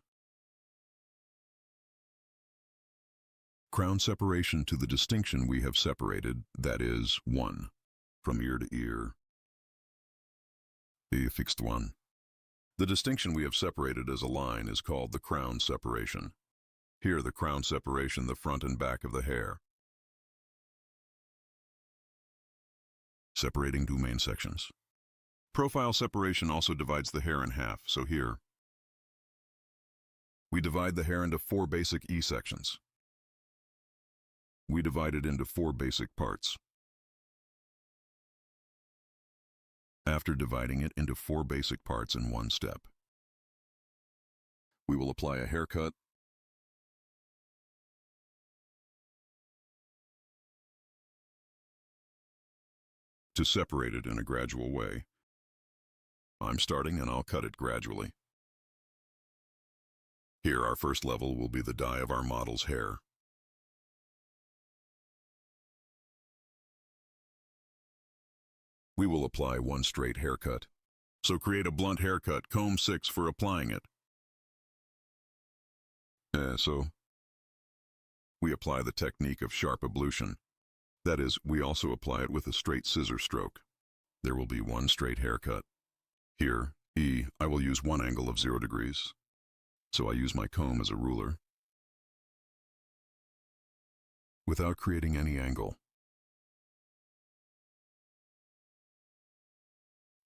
crown separation to the distinction we have separated, that is, 1. From ear to ear, a fixed one. The distinction we have separated as a line is called the crown separation. Here, the crown separation, the front and back of the hair. Separating two main sections. Profile separation also divides the hair in half, so here, we divide the hair into 4 basic E sections. We divide it into 4 basic parts. After dividing it into 4 basic parts in one step, we will apply a haircut to separate it in a gradual way. I'm starting and I'll cut it gradually. Here, our first level will be the dye of our model's hair. We will apply 1 straight haircut. So create a blunt haircut, comb 6 for applying it. So we apply the technique of sharp ablution. That is, we also apply it with a straight scissor stroke. There will be 1 straight haircut. Here, E, I will use 1 angle of 0 degrees. So I use my comb as a ruler, without creating any angle.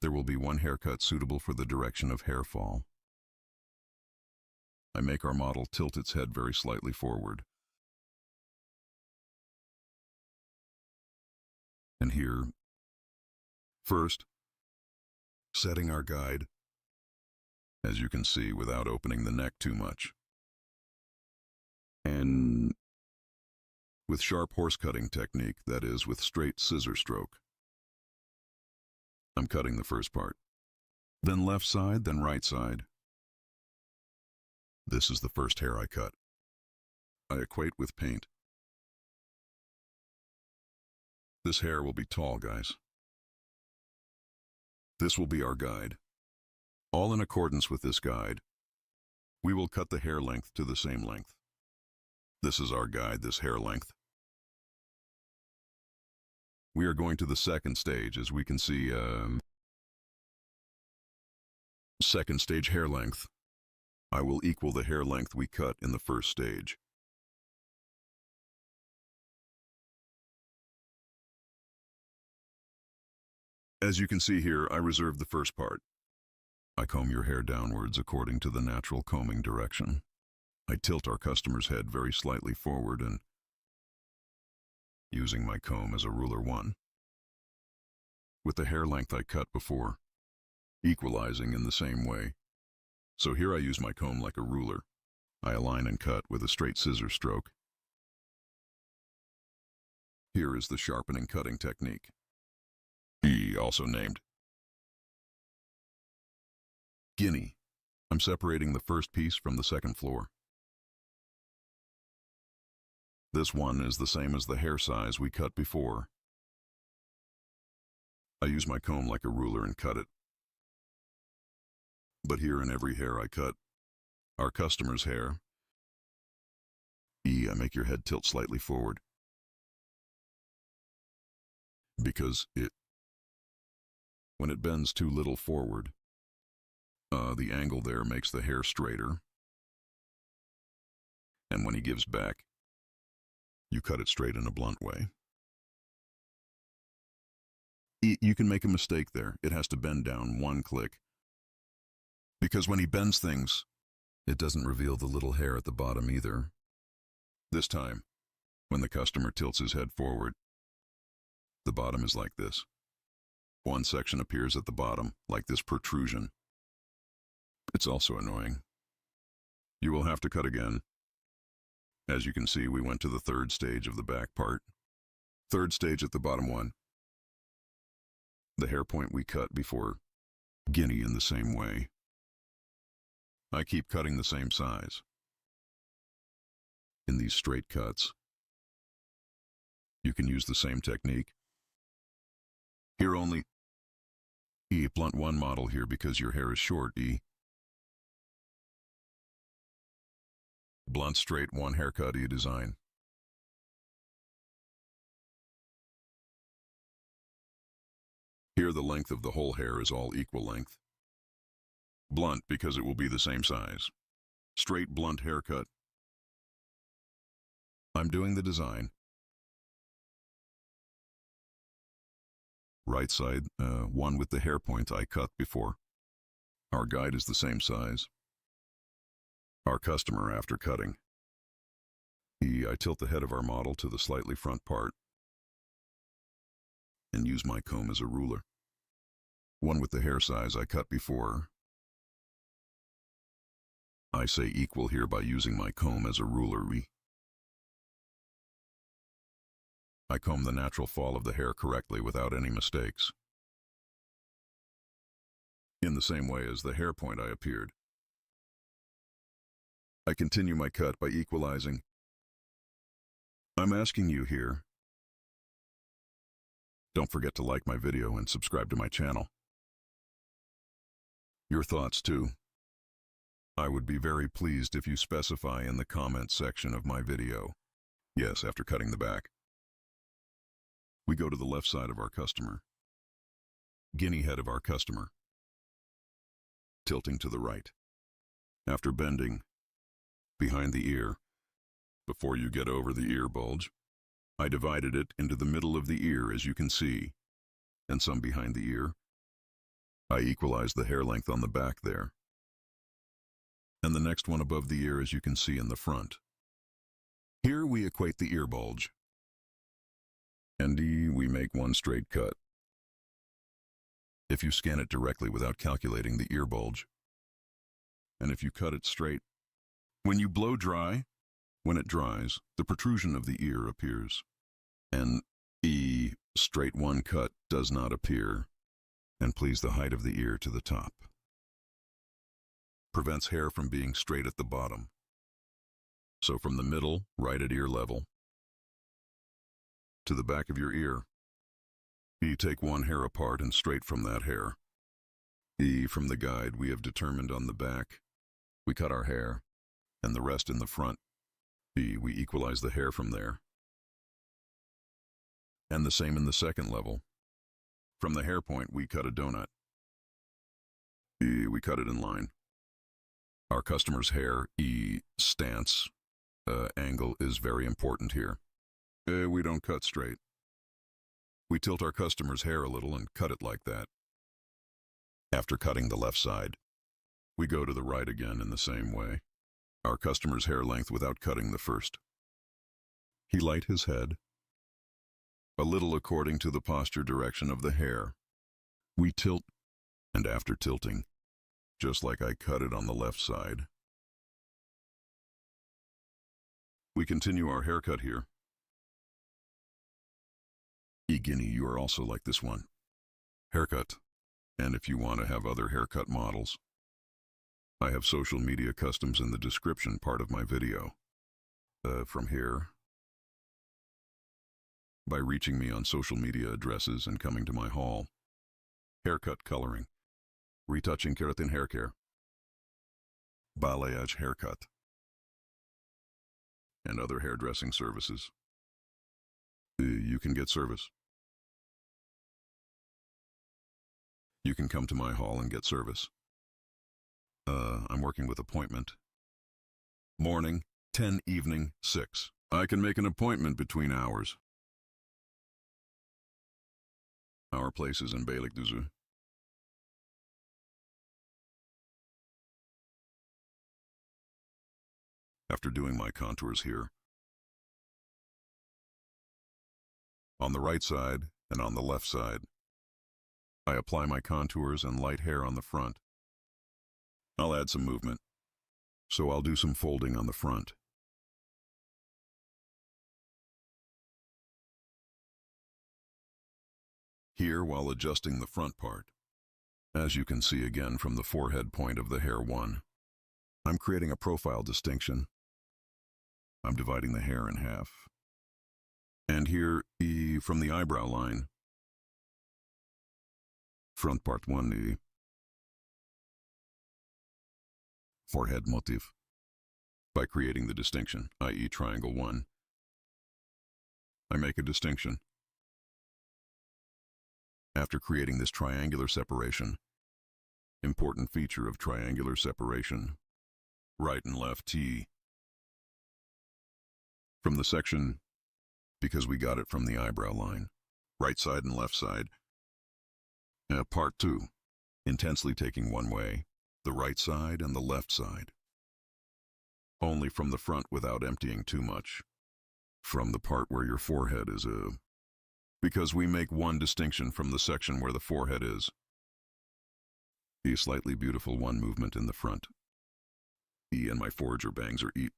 There will be 1 haircut suitable for the direction of hair fall. I make our model tilt its head very slightly forward. And here, first, setting our guide, as you can see, without opening the neck too much. And with sharp horse cutting technique, that is, with straight scissor stroke. I'm cutting the first part. Then left side, then right side. This is the first hair I cut. I equate with paint. This hair will be tall, guys. This will be our guide. All in accordance with this guide, we will cut the hair length to the same length. This is our guide, this hair length. We are going to the second stage, as we can see, second stage hair length. I will equal the hair length we cut in the first stage. As you can see here, I reserve the first part. I comb your hair downwards according to the natural combing direction. I tilt our customer's head very slightly forward and, using my comb as a ruler 1, with the hair length I cut before, equalizing in the same way. So here I use my comb like a ruler. I align and cut with a straight scissor stroke. Here is the sharpening cutting technique, E, also named Guinea. I'm separating the first piece from the second floor. This one is the same as the hair size we cut before. I use my comb like a ruler and cut it. But here in every hair I cut, our customer's hair, E, I make your head tilt slightly forward. Because when it bends too little forward, the angle there makes the hair straighter. And when he gives back, you cut it straight in a blunt way. You can make a mistake there. It has to bend down 1 click. Because when he bends things, it doesn't reveal the little hair at the bottom either. This time, when the customer tilts his head forward, the bottom is like this. 1 section appears at the bottom, like this protrusion. It's also annoying. You will have to cut again. As you can see, we went to the 3rd stage of the back part. 3rd stage at the bottom 1. The hair point we cut before Guinea in the same way. I keep cutting the same size. In these straight cuts, you can use the same technique. Here only E, blunt 1 model here because your hair is short, E. Blunt straight 1 haircut, E design. Here the length of the whole hair is all equal length. Blunt because it will be the same size. Straight blunt haircut. I'm doing the design. Right side, one with the hair point I cut before. Our guide is the same size. Our customer after cutting. I tilt the head of our model to the slightly front part and use my comb as a ruler. One with the hair size I cut before. I say equal here by using my comb as a ruler. I comb the natural fall of the hair correctly without any mistakes. In the same way as the hair point I appeared. I continue my cut by equalizing. I'm asking you here. Don't forget to like my video and subscribe to my channel. Your thoughts too. I would be very pleased if you specify in the comment section of my video. Yes, after cutting the back. We go to the left side of our customer. Guinea head of our customer. Tilting to the right. After bending, behind the ear, before you get over the ear bulge, I divided it into the middle of the ear as you can see, and some behind the ear. I equalized the hair length on the back there. And the next one above the ear as you can see in the front. Here we equate the ear bulge. And we make one straight cut. If you scan it directly without calculating the ear bulge, and if you cut it straight, when you blow dry, when it dries, the protrusion of the ear appears. And straight one cut does not appear. And please the height of the ear to the top. Prevents hair from being straight at the bottom. So from the middle, right at ear level, to the back of your ear. You take one hair apart and straight from that hair. From the guide we have determined on the back. We cut our hair, and the rest in the front. We equalize the hair from there. And the same in the second level. From the hair point we cut a donut. We cut it in line. Our customer's hair, stance, angle is very important here. We don't cut straight. We tilt our customer's hair a little and cut it like that. After cutting the left side, we go to the right again in the same way. Our customer's hair length without cutting the first. He light his head, a little according to the posture direction of the hair. We tilt, and after tilting, just like I cut it on the left side. We continue our haircut here. Guinea, you are also like this one. Haircut. And if you want to have other haircut models, I have social media customs in the description part of my video. From here, by reaching me on social media addresses and coming to my hall. Haircut coloring. Retouching keratin hair care. Balayage haircut. And other hairdressing services. You can get service. You can come to my hall and get service. I'm working with appointment. Morning, 10, evening, 6. I can make an appointment between hours. Our place is in Beylikdüzü. After doing my contours here, on the right side and on the left side, I apply my contours and light hair on the front. I'll add some movement, so I'll do some folding on the front. Here while adjusting the front part. As you can see again from the forehead point of the hair 1, I'm creating a profile distinction. I'm dividing the hair in half. And here, from the eyebrow line, front part 1, forehead motif, by creating the distinction, i.e. triangle 1. I make a distinction. After creating this triangular separation, important feature of triangular separation, right and left T. From the section, because we got it from the eyebrow line, right side and left side. Part 2, intensely taking one way, the right side and the left side. Only from the front without emptying too much. From the part where your forehead is because we make one distinction from the section where the forehead is. The slightly beautiful one movement in the front. E and my forager bangs are E.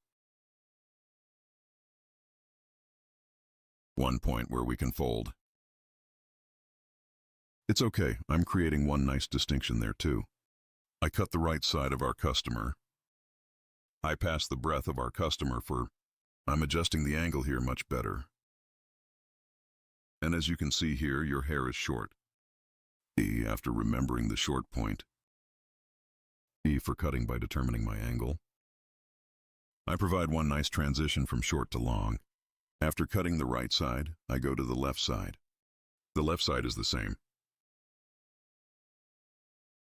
One point where we can fold. It's okay, I'm creating one nice distinction there too. I cut the right side of our customer. I pass the breadth of our customer for, I'm adjusting the angle here much better. And as you can see here, your hair is short. E after remembering the short point. E for cutting by determining my angle. I provide one nice transition from short to long. After cutting the right side, I go to the left side. The left side is the same.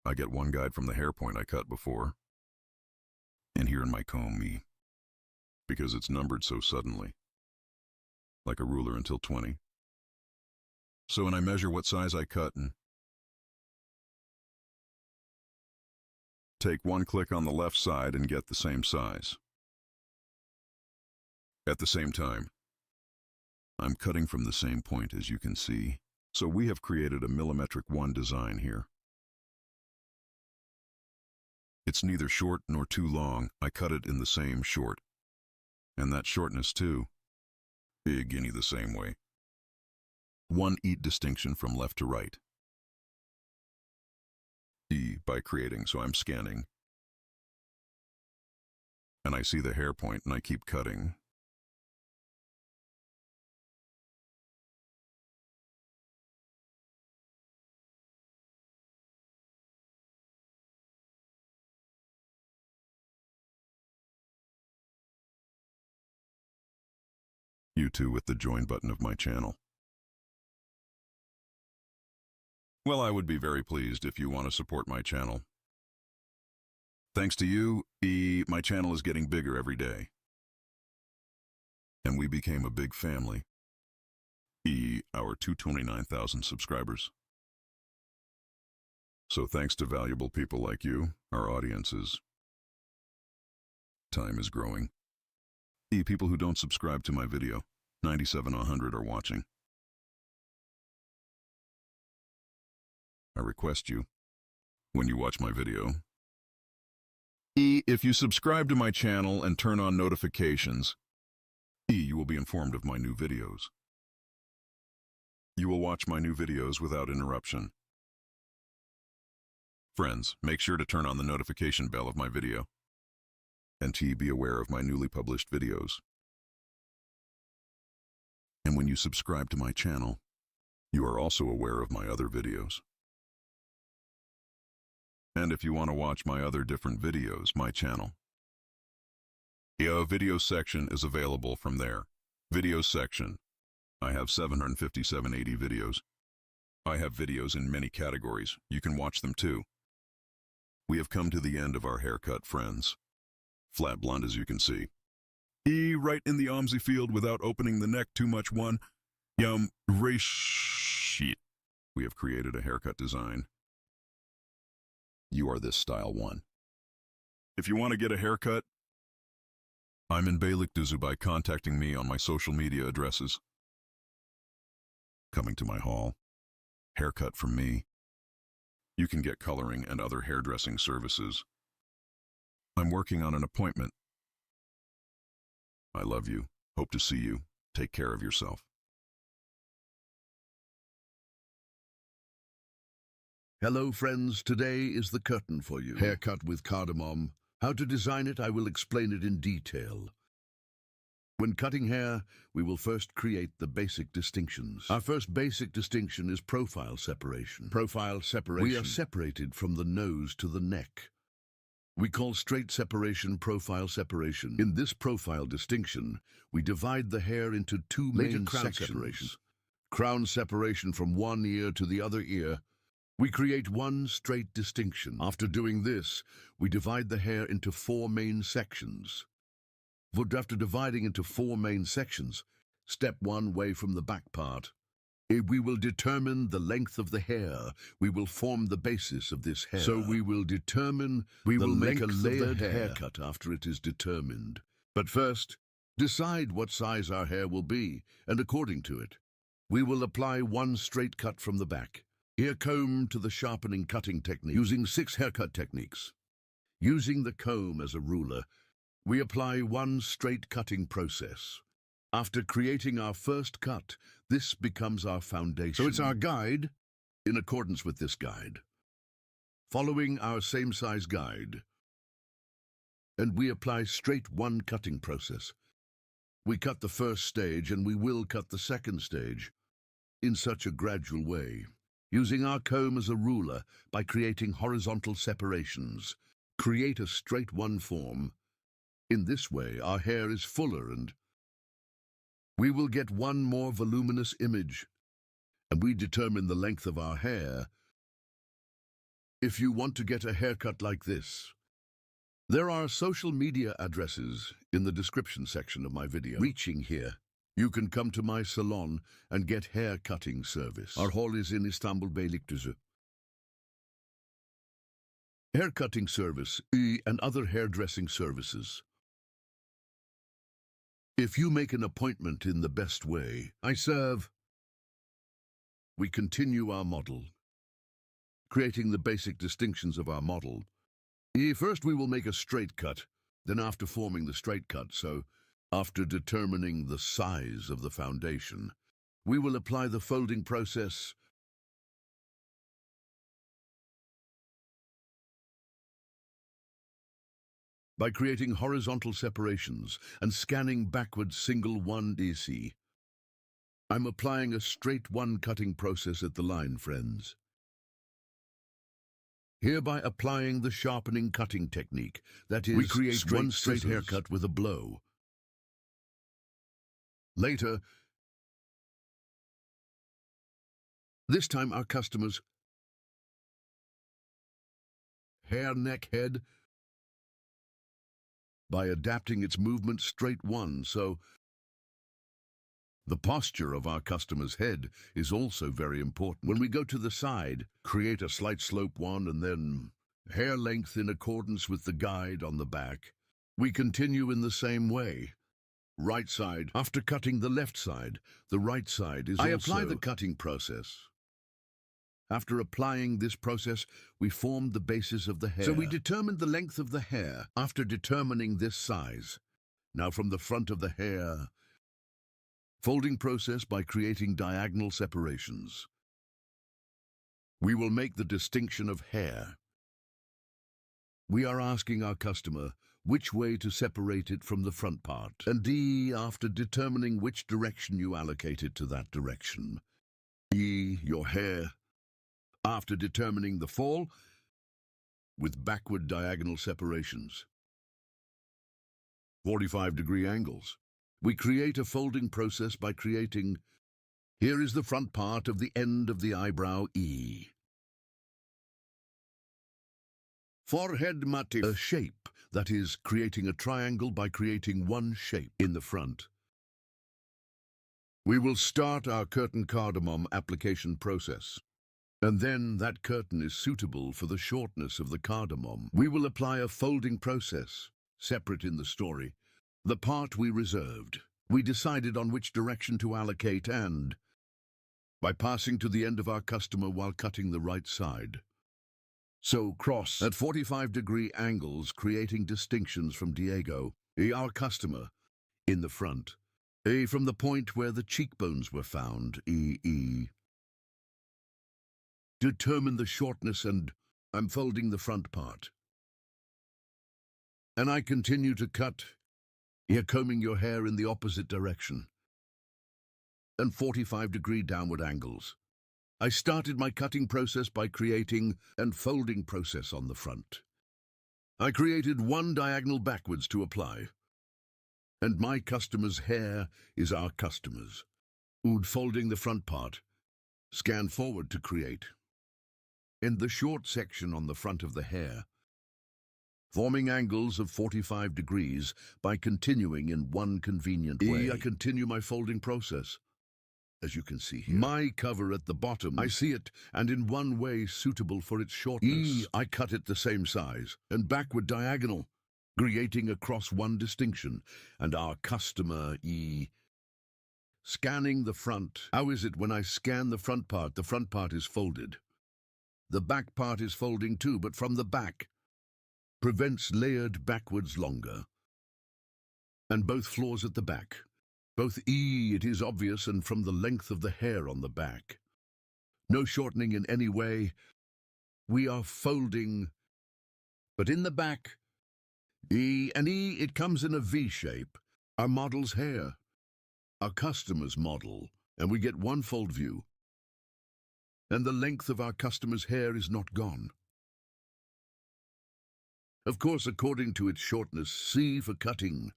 I get one guide from the hair point I cut before. And here in my comb, E. Because it's numbered so suddenly. Like a ruler until 20. So when I measure what size I cut and take one click on the left side and get the same size. At the same time, I'm cutting from the same point as you can see. So we have created a millimetric one design here. It's neither short nor too long. I cut it in the same short. And that shortness too. Guinea the same way. One eat distinction from left to right. E by creating, so I'm scanning. And I see the hair point and I keep cutting. You too with the join button of my channel. Well, I would be very pleased if you want to support my channel. Thanks to you, my channel is getting bigger every day. And we became a big family. Our 229,000 subscribers. So thanks to valuable people like you, our audiences, time is growing. People who don't subscribe to my video, 97-100 are watching. I request you, when you watch my video, if you subscribe to my channel and turn on notifications, you will be informed of my new videos. You will watch my new videos without interruption. Friends, make sure to turn on the notification bell of my video. And be aware of my newly published videos. And when you subscribe to my channel, you are also aware of my other videos. And if you want to watch my other different videos, my channel, the video section is available from there. Video section. I have 757 videos. I have videos in many categories. You can watch them too. We have come to the end of our haircut, friends. Flat blonde as you can see. Right in the OMSI field without opening the neck too much one. Sheet. We have created a haircut design. You are this style one. If you want to get a haircut, I'm in Beylikdüzü by contacting me on my social media addresses. Coming to my hall. Haircut from me. You can get coloring and other hairdressing services. I'm working on an appointment. I love you. Hope to see you. Take care of yourself. Hello friends, today is the curtain for you. Haircut with cardamom. How to design it, I will explain it in detail. When cutting hair, we will first create the basic distinctions. Our first basic distinction is profile separation. Profile separation. We are separated from the nose to the neck. We call straight separation profile separation. In this profile distinction, we divide the hair into two main sections. crown separation from one ear to the other ear, we create one straight distinction. After doing this, we divide the hair into 4 main sections. But after dividing into 4 main sections, step 1 away from the back part. We will determine the length of the hair. We will form the basis of this hair. So we will make a layered haircut after it is determined. But first, decide what size our hair will be, and according to it, we will apply one straight cut from the back. Ear comb to the sharpening cutting technique, using 6 haircut techniques. Using the comb as a ruler, we apply one straight cutting process. After creating our first cut, this becomes our foundation. So it's our guide, in accordance with this guide. Following our same size guide, and we apply straight one cutting process. We cut the first stage and we will cut the second stage in such a gradual way, using our comb as a ruler by creating horizontal separations. Create a straight one form. In this way, our hair is fuller and we will get one more voluminous image, and we determine the length of our hair. If you want to get a haircut like this, there are social media addresses in the description section of my video. Reaching here, you can come to my salon and get hair cutting service. Our hall is in Istanbul Beylikdüzü. Hair cutting service and other hairdressing services. If you make an appointment in the best way, I serve. We continue our model, creating the basic distinctions of our model. First we will make a straight cut, then after forming the straight cut, so after determining the size of the foundation, we will apply the folding process. By creating horizontal separations and scanning backwards single 1DC. I'm applying a straight one cutting process at the line, friends. Hereby applying the sharpening cutting technique, that is, we create one straight haircut with a blow. Later, this time our customer's hair neck head by adapting its movement straight one, so the posture of our customer's head is also very important. When we go to the side, create a slight slope one and then hair length in accordance with the guide on the back. We continue in the same way. Right side, after cutting the left side, the right side is I apply the cutting process. After applying this process, we formed the basis of the hair. So we determined the length of the hair after determining this size. Now from the front of the hair, folding process by creating diagonal separations. We will make the distinction of hair. We are asking our customer which way to separate it from the front part. And after determining which direction you allocate it to that direction. Your hair. After determining the fall with backward diagonal separations. 45-degree angles. We create a folding process by creating, here is the front part of the end of the eyebrow E. Forehead motif. A shape, that is, creating a triangle by creating one shape in the front. We will start our curtain cardamom application process. And then that curtain is suitable for the shortness of the cardamom. We will apply a folding process, separate in the story. The part we reserved. We decided on which direction to allocate and, by passing to the end of our customer while cutting the right side. So cross at 45-degree angles, creating distinctions from Diego, our customer, in the front. From the point where the cheekbones were found, Determine the shortness and I'm folding the front part. And I continue to cut, here combing your hair in the opposite direction. And 45-degree downward angles. I started my cutting process by creating and folding process on the front. I created one diagonal backwards to apply. And my customer's hair is our customer's. Folding the front part. Scan forward to create. In the short section on the front of the hair, forming angles of 45 degrees by continuing in one convenient way. I continue my folding process. As you can see here, my cover at the bottom, I see it, and in one way suitable for its shortness. I cut it the same size, and backward diagonal, creating across one distinction, and our customer, Scanning the front. How is it when I scan the front part is folded. The back part is folding too, but from the back. Prevents layered backwards longer. And both floors at the back. Both it is obvious, and from the length of the hair on the back. No shortening in any way. We are folding, but in the back, it comes in a V shape. Our model's hair, our customer's model, and we get one fold view. And the length of our customer's hair is not gone. Of course, according to its shortness, C for cutting.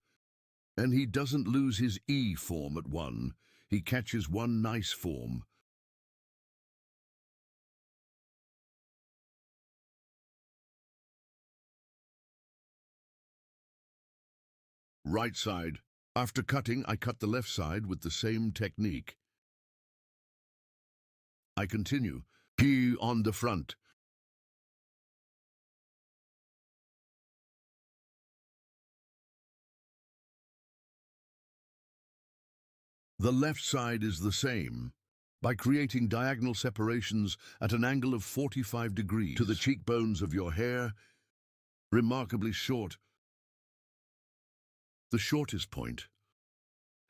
And he doesn't lose his E form at one. He catches one nice form. Right side. After cutting, I cut the left side with the same technique. I continue. P on the front. The left side is the same, by creating diagonal separations at an angle of 45 degrees to the cheekbones of your hair, remarkably short, the shortest point,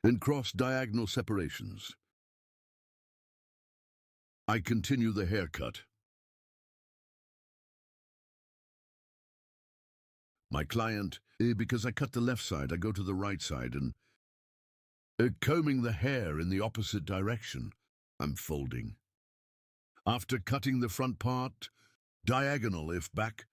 and cross diagonal separations. I continue the haircut. My client, because I cut the left side, I go to the right side and combing the hair in the opposite direction. I'm folding. After cutting the front part, diagonal if back,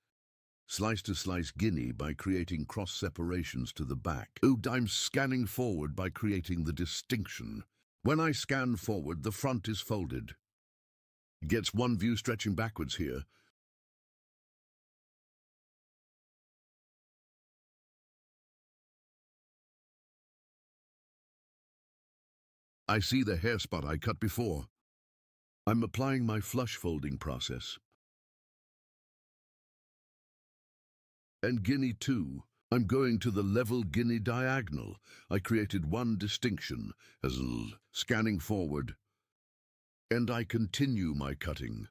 slice to slice guinea by creating cross separations to the back. I'm scanning forward by creating the distinction. When I scan forward, the front is folded. Gets one view stretching backwards here. I see the hair spot I cut before. I'm applying my flush folding process. And guinea too. I'm going to the level guinea diagonal. I created one distinction as scanning forward. And I continue my cutting.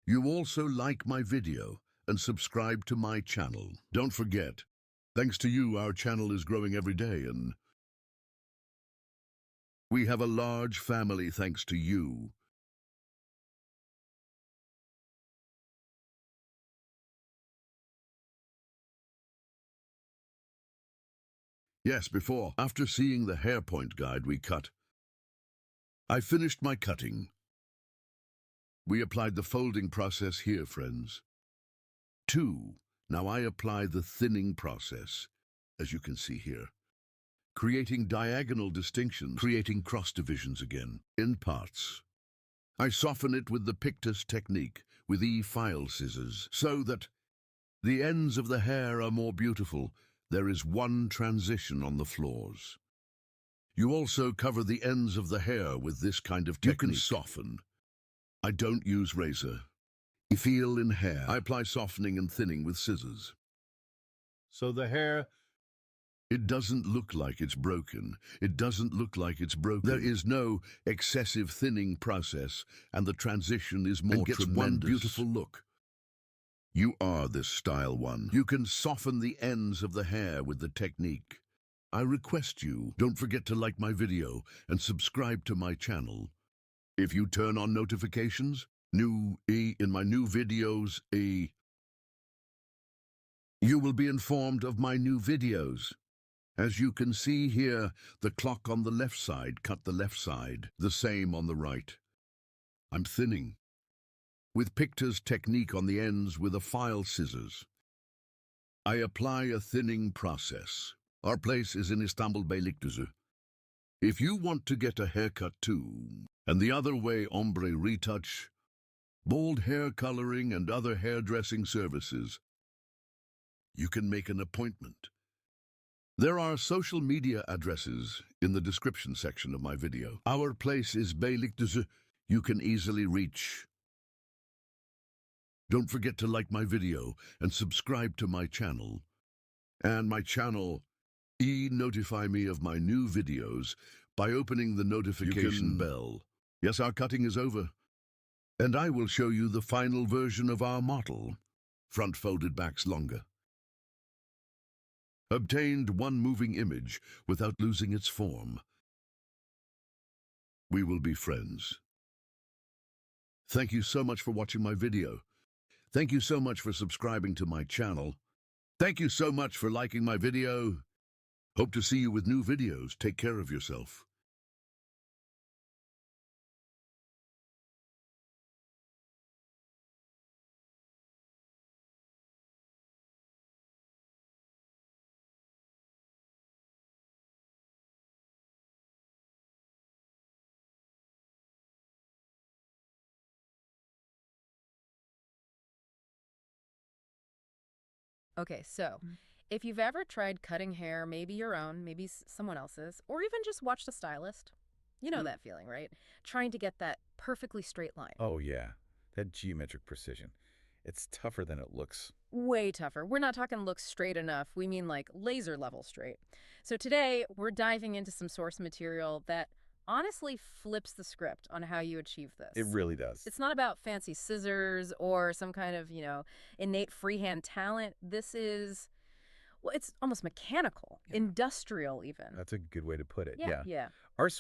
You also like my video and subscribe to my channel. Don't forget, thanks to you, our channel is growing every day, and we have a large family thanks to you. Yes, after seeing the hair point guide we cut, I finished my cutting. We applied the folding process here, friends. 2. Now I apply the thinning process, as you can see here. Creating diagonal distinctions, creating cross divisions again, in parts. I soften it with the pictus technique, with file scissors, so that the ends of the hair are more beautiful. There is one transition on the floors. You also cover the ends of the hair with this kind of technique. You can soften. I don't use razor. Feel in hair. I apply softening and thinning with scissors. So the hair, it doesn't look like it's broken. It doesn't look like it's broken. There is no excessive thinning process, and the transition is more tremendous. One beautiful look. You are this style one. You can soften the ends of the hair with the technique. I request you, don't forget to like my video and subscribe to my channel. If you turn on notifications, in my new videos, you will be informed of my new videos. As you can see here, the clock on the left side cut the left side, the same on the right. I'm thinning. With pictus technique on the ends with a file scissors. I apply a thinning process. Our place is in İstanbul Beylikdüzü. If you want to get a haircut too, and the other way ombre retouch, bold hair coloring and other hairdressing services, you can make an appointment. There are social media addresses in the description section of my video. Our place is Beilik de you can easily reach. Don't forget to like my video and subscribe to my channel. And my channel, notify me of my new videos by opening the notification bell. Yes, our cutting is over. And I will show you the final version of our model. Front folded backs longer. Obtained one moving image without losing its form. We will be friends. Thank you so much for watching my video. Thank you so much for subscribing to my channel. Thank you so much for liking my video. Hope to see you with new videos. Take care of yourself. Okay, so if you've ever tried cutting hair, maybe your own, maybe someone else's, or even just watched a stylist, you know that feeling, right? Trying to get that perfectly straight line. Oh, yeah. That geometric precision. It's tougher than it looks. Way tougher. We're not talking look straight enough. We mean like laser level straight. So today, we're diving into some source material that honestly flips the script on how you achieve this. It really does. It's not about fancy scissors or some kind of, innate freehand talent. This is, well, it's almost mechanical, industrial even. That's a good way to put it. Yeah. Our